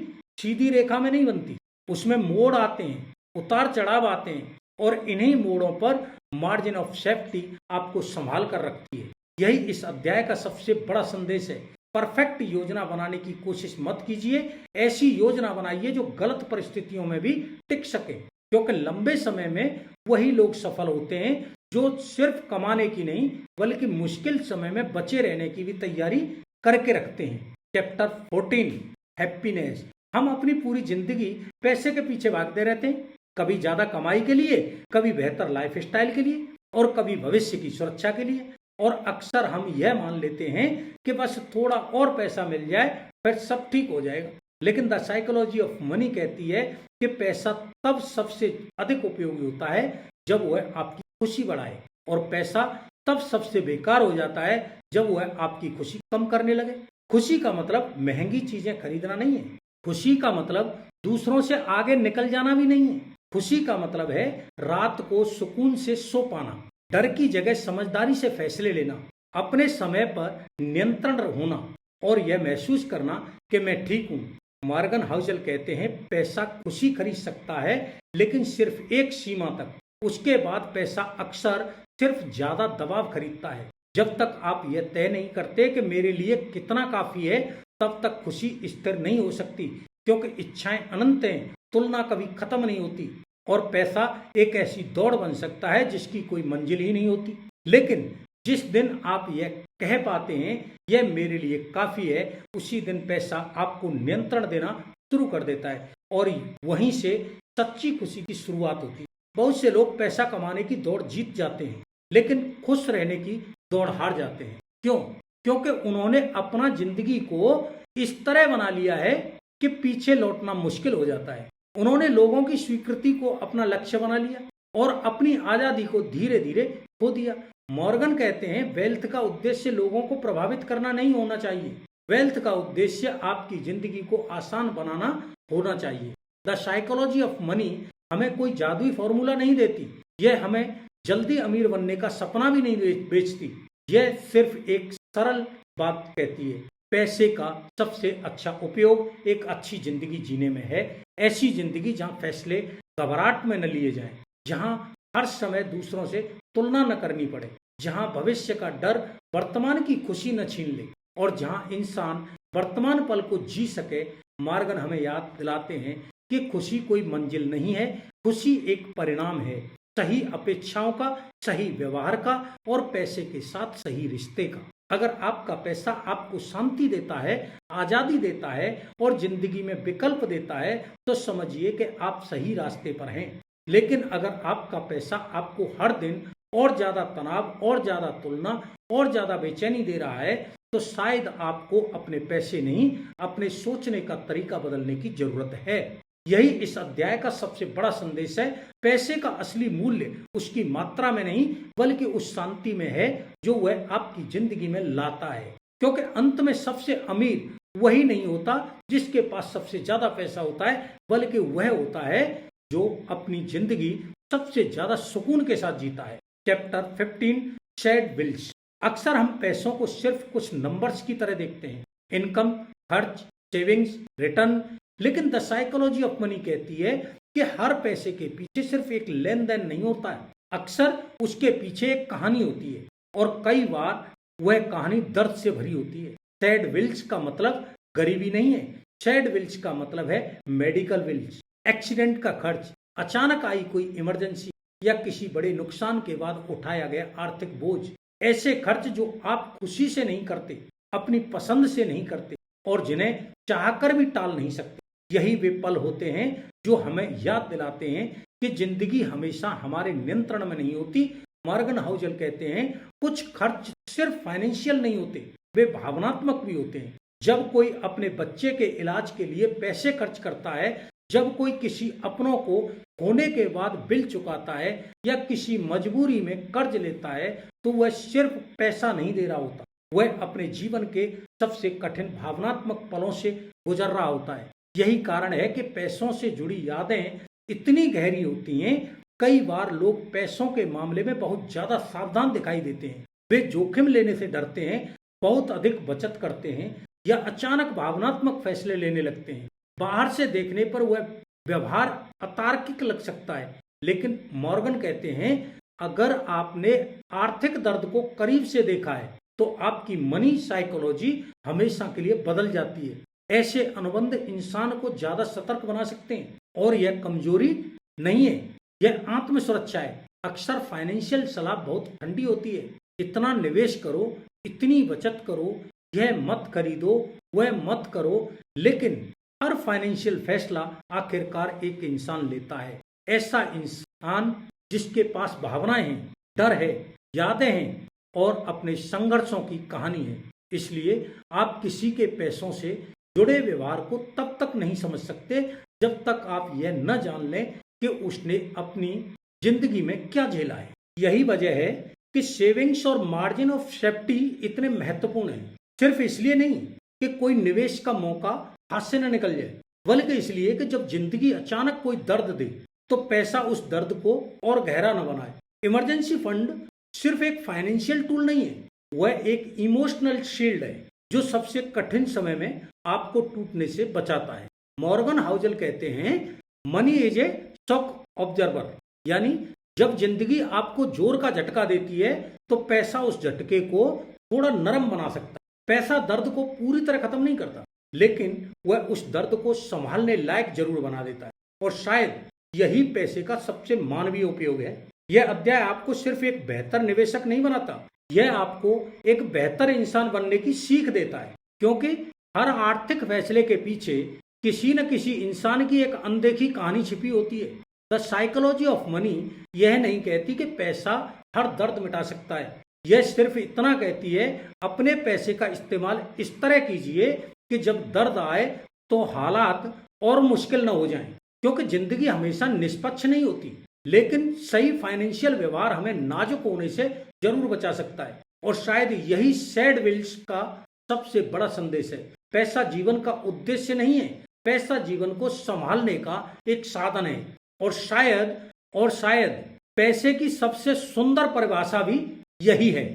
सीधी रेखा में नहीं बनती, उसमें मोड़ आते हैं, उतार चढ़ाव आते हैं और इन्हीं मोड़ों पर मार्जिन ऑफ सेफ्टी आपको संभाल कर रखती है। यही इस अध्याय का सबसे बड़ा संदेश है। परफेक्ट योजना बनाने की कोशिश मत कीजिए, ऐसी योजना बनाइए जो गलत परिस्थितियों में भी टिक सके। क्योंकि लंबे समय में वही लोग सफल होते हैं जो सिर्फ कमाने की नहीं बल्कि मुश्किल समय में बचे रहने की भी तैयारी करके रखते हैं। Chapter 14 happiness. हम अपनी पूरी जिंदगी पैसे के पीछे भागते रहते हैं, कभी ज्यादा कमाई के लिए, कभी बेहतर लाइफ स्टाइल के लिए और कभी भविष्य की सुरक्षा के लिए। और अक्सर हम यह मान लेते हैं कि बस थोड़ा और पैसा मिल जाए फिर सब ठीक हो जाएगा। लेकिन द साइकोलॉजी ऑफ मनी कहती है कि पैसा तब सबसे अधिक उपयोगी होता है जब वह आपकी खुशी बढ़ाए, और पैसा तब सबसे बेकार हो जाता है जब वह आपकी खुशी कम करने लगे। खुशी का मतलब महंगी चीजें खरीदना नहीं है, खुशी का मतलब दूसरों से आगे निकल जाना भी नहीं है। खुशी का मतलब है रात को सुकून से सो पाना, डर की जगह समझदारी से फैसले लेना, अपने समय पर नियंत्रण होना और यह महसूस करना कि मैं ठीक हूँ। मॉर्गन हाउसल कहते हैं पैसा खुशी खरीद सकता है लेकिन सिर्फ एक सीमा तक, उसके बाद पैसा अक्सर सिर्फ ज्यादा दबाव खरीदता है। जब तक आप यह तय नहीं करते कि मेरे लिए कितना काफी है, तब तक खुशी स्थिर नहीं हो सकती। क्योंकि इच्छाएं अनंत हैं, तुलना कभी खत्म नहीं होती और पैसा एक ऐसी दौड़ बन सकता है जिसकी कोई मंजिल ही नहीं होती। लेकिन जिस दिन आप यह कह पाते हैं यह मेरे लिए काफी है, उसी दिन पैसा आपको नियंत्रण देना शुरू कर देता है और वहीं से सच्ची खुशी की शुरुआत होती है। बहुत से लोग पैसा कमाने की दौड़ जीत जाते हैं लेकिन खुश रहने की दौड़ हार जाते हैं। क्यों? क्योंकि उन्होंने अपना जिंदगी को इस तरह बना लिया है कि पीछे लौटना मुश्किल हो जाता है। उन्होंने लोगों की स्वीकृति को अपना लक्ष्य बना लिया और अपनी आजादी को धीरे धीरे खो दिया। मॉर्गन कहते हैं वेल्थ का उद्देश्य लोगों को प्रभावित करना नहीं होना चाहिए, वेल्थ का उद्देश्य आपकी जिंदगी को आसान बनाना होना चाहिए। द साइकोलॉजी ऑफ मनी हमें कोई जादुई फॉर्मूला नहीं देती, यह हमें जल्दी अमीर बनने का सपना भी नहीं बेचती। यह सिर्फ एक सरल बात कहती है, पैसे का सबसे अच्छा उपयोग एक अच्छी जिंदगी जीने में है। ऐसी जिंदगी जहां फैसले घबराहट में न लिए जाएं, जहां हर समय दूसरों से तुलना न करनी पड़े, जहां भविष्य का डर वर्तमान की खुशी न छीन ले और जहां इंसान वर्तमान पल को जी सके। मॉर्गन हमें याद दिलाते हैं कि खुशी कोई मंजिल नहीं है, खुशी एक परिणाम है, सही अपेक्षाओं का, सही व्यवहार का और पैसे के साथ सही रिश्ते का। अगर आपका पैसा आपको शांति देता है, आजादी देता है और जिंदगी में विकल्प देता है, तो समझिए कि आप सही रास्ते पर हैं। लेकिन अगर आपका पैसा आपको हर दिन और ज्यादा तनाव और ज्यादा तुलना और ज्यादा बेचैनी दे रहा है, तो शायद आपको अपने पैसे नहीं, अपने सोचने का तरीका बदलने की जरूरत है। यही इस अध्याय का सबसे बड़ा संदेश है। पैसे का असली मूल्य उसकी मात्रा में नहीं, बल्कि उस शांति में है जो वह आपकी जिंदगी में लाता है। क्योंकि अंत में सबसे अमीर वही नहीं होता जिसके पास सबसे ज्यादा पैसा होता है, बल्कि वह होता है जो अपनी जिंदगी सबसे ज्यादा सुकून के साथ जीता है। Chapter 15 sad wills. अक्सर हम पैसों को सिर्फ कुछ नंबर्स की तरह देखते हैं, इनकम, खर्च, सेविंग्स, रिटर्न। लेकिन द साइकोलॉजी ऑफ मनी कहती है कि हर पैसे के पीछे सिर्फ एक लेन देन नहीं होता है, अक्सर उसके पीछे एक कहानी होती है और कई बार वह कहानी दर्द से भरी होती है। सैड विल्स का मतलब गरीबी नहीं है, सैड विल्स का मतलब है मेडिकल विल्स, एक्सीडेंट का खर्च, अचानक आई कोई इमरजेंसी या किसी बड़े नुकसान के बाद उठाया गया आर्थिक बोझ। ऐसे खर्च जो आप खुशी से नहीं करते, अपनी पसंद से नहीं करते और जिन्हें चाहकर भी टाल नहीं सकते। यही वे पल होते हैं जो हमें याद दिलाते हैं कि जिंदगी हमेशा हमारे नियंत्रण में नहीं होती। मॉर्गन हाउसल कहते हैं, कुछ खर्च सिर्फ फाइनेंशियल नहीं होते, वे भावनात्मक भी होते हैं। जब कोई अपने बच्चे के इलाज के लिए पैसे खर्च करता है, जब कोई किसी अपनों को खोने के बाद बिल चुकाता है या किसी मजबूरी में कर्ज लेता है, तो वह सिर्फ पैसा नहीं दे रहा होता, वह अपने जीवन के सबसे कठिन भावनात्मक पलों से गुजर रहा होता है। यही कारण है कि पैसों से जुड़ी यादें इतनी गहरी होती हैं। कई बार लोग पैसों के मामले में बहुत ज्यादा सावधान दिखाई देते हैं, वे जोखिम लेने से डरते हैं, बहुत अधिक बचत करते हैं या अचानक भावनात्मक फैसले लेने लगते हैं। बाहर से देखने पर वह व्यवहार अतार्किक लग सकता है, लेकिन मॉर्गन कहते हैं, अगर आपने आर्थिक दर्द को करीब से देखा है तो आपकी मनी साइकोलॉजी हमेशा के लिए बदल जाती है। ऐसे अनुबंध इंसान को ज्यादा सतर्क बना सकते हैं और यह कमजोरी नहीं है, यह आत्म सुरक्षा है। अक्सर फाइनेंशियल सलाह बहुत ठंडी होती है, इतना निवेश करो, इतनी बचत करो, यह मत खरीदो, वह मत करो। लेकिन हर फाइनेंशियल फैसला आखिरकार एक इंसान लेता है, ऐसा इंसान जिसके पास भावनाएं हैं, डर है, यादें हैं और अपने संघर्षों की कहानी है। इसलिए आप किसी के पैसों से जुड़े व्यवहार को तब तक नहीं समझ सकते जब तक आप यह न जान लें कि उसने अपनी जिंदगी में क्या झेला है। यही वजह है कि सेविंग्स और मार्जिन ऑफ सेफ्टी इतने महत्वपूर्ण हैं। सिर्फ इसलिए नहीं कि कोई निवेश का मौका हाथ से न निकल जाए, बल्कि इसलिए कि जब जिंदगी अचानक कोई दर्द दे तो पैसा उस दर्द को और गहरा न बनाए। इमरजेंसी फंड सिर्फ एक फाइनेंशियल टूल नहीं है, वह एक इमोशनल शील्ड है जो सबसे कठिन समय में आपको टूटने से बचाता है। मॉर्गन हाउसल कहते हैं, money is a shock observer, यानी जब जिंदगी आपको जोर का झटका देती है तो पैसा उस झटके को थोड़ा नरम बना सकता है। पैसा दर्द को पूरी तरह खत्म नहीं करता, लेकिन वह उस दर्द को संभालने लायक जरूर बना देता है और शायद यही पैसे का सबसे मानवीय उपयोग है। यह अध्याय आपको सिर्फ एक बेहतर निवेशक नहीं बनाता, यह आपको एक बेहतर इंसान बनने की सीख देता है, क्योंकि हर आर्थिक फैसले के पीछे किसी न किसी इंसान की एक अनदेखी कहानी छिपी होती है। द साइकोलॉजी ऑफ मनी यह नहीं कहती कि पैसा हर दर्द मिटा सकता है, यह सिर्फ इतना कहती है, अपने पैसे का इस्तेमाल इस तरह कीजिए कि जब दर्द आए तो हालात और मुश्किल न हो जाएं। क्योंकि जिंदगी हमेशा निष्पक्ष नहीं होती, लेकिन सही फाइनेंशियल व्यवहार हमें नाजुक होने से जरूर बचा सकता है। और शायद यही सैड विल्स का सबसे बड़ा संदेश है। पैसा जीवन का उद्देश्य नहीं है, पैसा जीवन को संभालने का एक साधन है। और शायद पैसे की सबसे सुंदर परिभाषा भी यही है।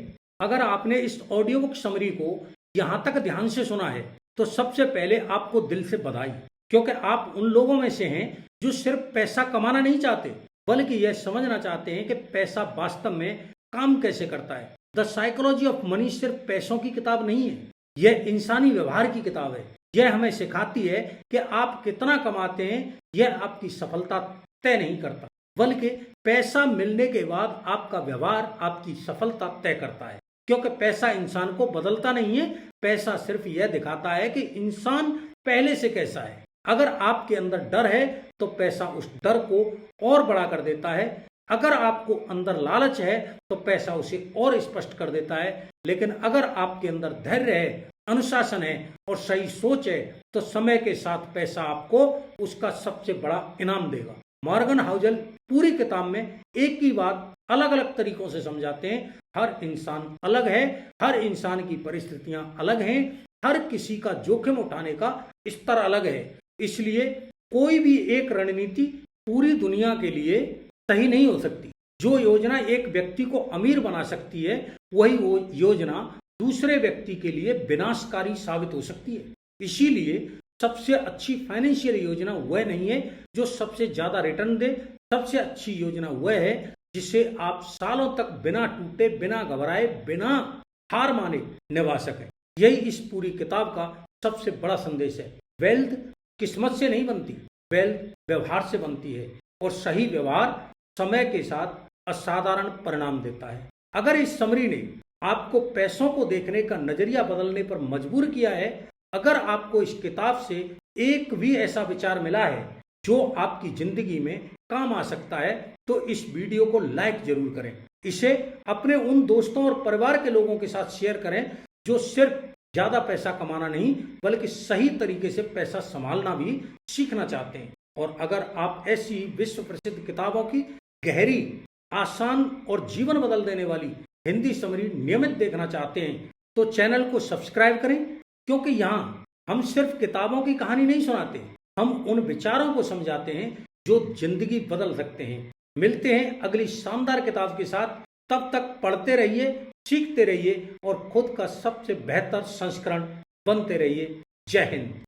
अगर आपने इस ऑडियो बुक समरी को यहाँ तक ध्यान से सुना है तो सबसे पहले आपको दिल से बधाई, क्योंकि आप उन लोगों में से हैं जो सिर्फ पैसा कमाना नहीं चाहते, बल्कि यह समझना चाहते हैं कि पैसा वास्तव में काम कैसे करता है। द साइकोलॉजी ऑफ मनी सिर्फ पैसों की किताब नहीं है, यह इंसानी व्यवहार की किताब है। यह हमें सिखाती है कि आप कितना कमाते हैं यह आपकी सफलता तय नहीं करता, बल्कि पैसा मिलने के बाद आपका व्यवहार आपकी सफलता तय करता है। क्योंकि पैसा इंसान को बदलता नहीं है, पैसा सिर्फ यह दिखाता है कि इंसान पहले से कैसा है। अगर आपके अंदर डर है तो पैसा उस डर को और बड़ा कर देता है, अगर आपको अंदर लालच है तो पैसा उसे और स्पष्ट कर देता है, लेकिन अगर आपके अंदर धैर्य है, अनुशासन है और सही सोच है तो समय के साथ पैसा आपको उसका सबसे बड़ा इनाम देगा। मॉर्गन हाउसल पूरी किताब में एक ही बात अलग अलग तरीकों से समझाते हैं। हर इंसान अलग है, हर इंसान की परिस्थितियां अलग हैं, हर किसी का जोखिम उठाने का स्तर अलग है। इसलिए कोई भी एक रणनीति पूरी दुनिया के लिए सही नहीं हो सकती। जो योजना एक व्यक्ति को अमीर बना सकती है, वही वो योजना दूसरे व्यक्ति के लिए विनाशकारी साबित हो सकती है। इसीलिए सबसे अच्छी फाइनेंशियल योजना वह नहीं है जो सबसे ज्यादा रिटर्न दे, सबसे अच्छी योजना वह है जिसे आप सालों तक बिना टूटे, बिना घबराए, बिना हार माने निभा सकें। यही इस पूरी किताब का सबसे बड़ा संदेश है। वेल्थ किस्मत से नहीं बनती, वेल्थ व्यवहार से बनती है और सही व्यवहार समय के साथ असाधारण परिणाम देता है। अगर इस समरी ने आपको पैसों को देखने का नजरिया बदलने पर मजबूर किया है, अगर आपको इस किताब से एक भी ऐसा विचार मिला है जो आपकी जिंदगी में काम आ सकता है, तो इस वीडियो को लाइक जरूर करें। इसे अपने उन दोस्तों और परिवार के लोगों के साथ शेयर करें जो सिर्फ ज्यादा पैसा कमाना नहीं बल्कि सही तरीके से पैसा संभालना भी सीखना चाहते हैं। और अगर आप ऐसी विश्व प्रसिद्ध किताबों की गहरी, आसान और जीवन बदल देने वाली हिंदी समरी नियमित देखना चाहते हैं तो चैनल को सब्सक्राइब करें, क्योंकि यहाँ हम सिर्फ किताबों की कहानी नहीं सुनाते, हम उन विचारों को समझाते हैं जो जिंदगी बदल सकते हैं। मिलते हैं अगली शानदार किताब के साथ, तब तक पढ़ते रहिए, सीखते रहिए और खुद का सबसे बेहतर संस्करण बनते रहिए। जय हिंद।